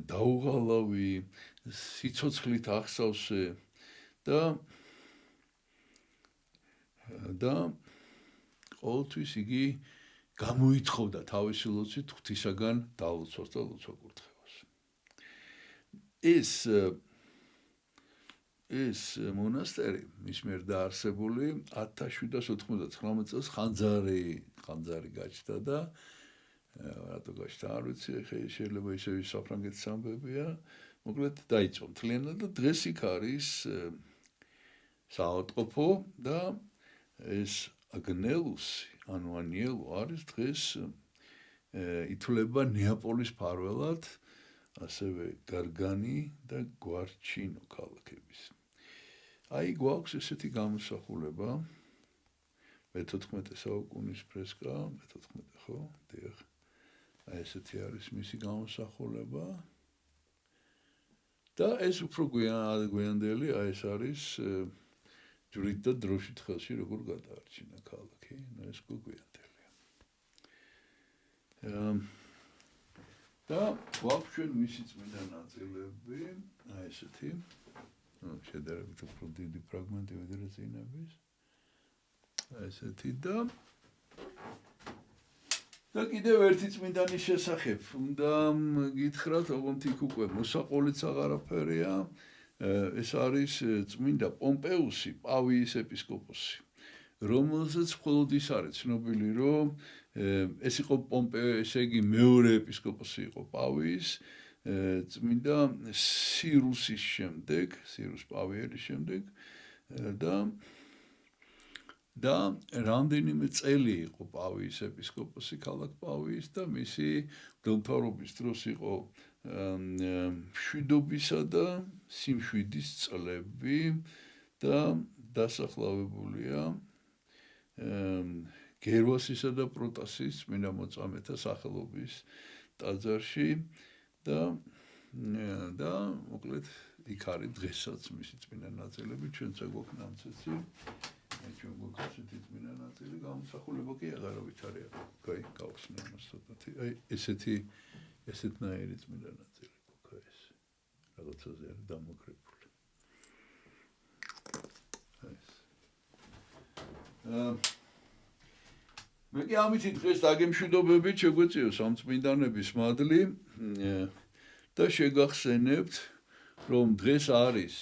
დაუღალავი სიცოცხლით ახსავსე და ყოველთვის იგი გამოითხოვდა თავისი ლოცვით ღვთისაგან დალოცვას და ლოცვა-კურთხევას. ეს მონასტერი მის მიერ დაარსებული 1799 წელს ხანძარი გაჩნდა და რატო გაჩნდა არ ვიცი, შეიძლება ისევ საფრანგეთის ამბებია, მოკლედ დაიწყო მთლიანად და დღეს იქ არის საავადმყოფო და ეს აგნელუსი ანუ ანიელო არის დღეს ითვლება ნეაპოლის მფარველად ასევე გარგანი და გვარჩინო ქალაქების. აი გვაქვს ესეთი გამოსახულება მე-14 საუკუნის ფრესკა, მე-14 ხო? დიახ. აი ესეთი არის მისი გამოსახულება. და ეს უფრო გვიანდელი, აი ეს არის ჯვრით და დროშით ხელში როგორ გადაარჩინა ქალაქი, ნუ ეს გვიანდელია. და გვაქვს ჩვენ მისი წმინდა ნაწილები, აი ესეთი, ნუ შედარებით უფრო დიდი ფრაგმენტი ვიდრე წინების. აი ესეთი და კიდევ ერთი წმინდანის შესახებ უნდა გითხრათ, ოღონდ იქ უკვე მოსაყოლიც აღარაფერია. ეს არის წმინდა პომპეუსი, პავიის ეპისკოპოსი, რომელზეც მხოლოდ ის არის ცნობილი, რომ ეს იყო ესე იგი მეორე ეპისკოპოსი იყო პავიის, წმინდა სირუსის შემდეგ, სირუს პავიელის შემდეგ და რამდენიმე წელი იყო პავიის ეპისკოპოსი ქალაქ პავიის და მისი მღვდელმთავრობის დროს იყო მშვიდობისა და სიმშვიდის წლები და დასახლავებულია გერვასისა და პროტასის წმინდა მოწამეთა სახელობის ტაძარში და მოკლედ იქ არის დღესაც მისი წმინდა ნაწილები, ჩვენც გვაქვს ნამცეცი, ჩვენ გვაქვს ესეთი წმინდა ნაწილი, გამოსახულება კი აღარავით არის. კაი, გავხსნე ამას ცოტათი. აი ესეთნაირი წმინდა ნაწილი გვაქვს ეს. რაღაცაზე არის დამოკრებული. მე კი ამით დღეს დაგემშვიდობებით შეგვეციოს ამ წმინდანების მადლი და შეგახსენებთ, რომ დღეს არის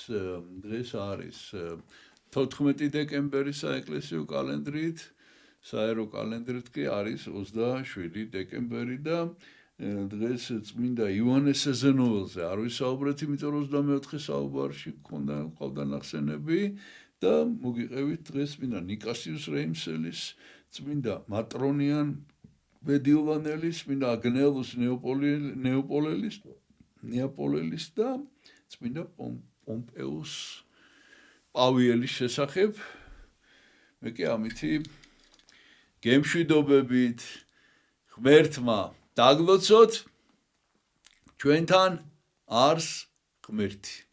14 დეკემბერი საეკლესიო კალენდრით, საერო კალენდრით კი არის 27 დეკემბერი და დღეს წმინდა ივანეს სეზენოველზე არ ვისაუბრეთ, იმიტომ რომ 24 საუბარში ყავდა ნახსენები და მოგიყევით დღეს წმინდა ნიკასიუს რეიმსელის, წმინდა მატრონიან ბედილვანელის, წმინდა აგნელუს ნეაპოლელის და წმინდა პომპეუს პავიელის შესახებ მე კი ამითი გემშვიდობებით ღმერთმა დაგლოცოთ ჩვენთან არს ღმერთი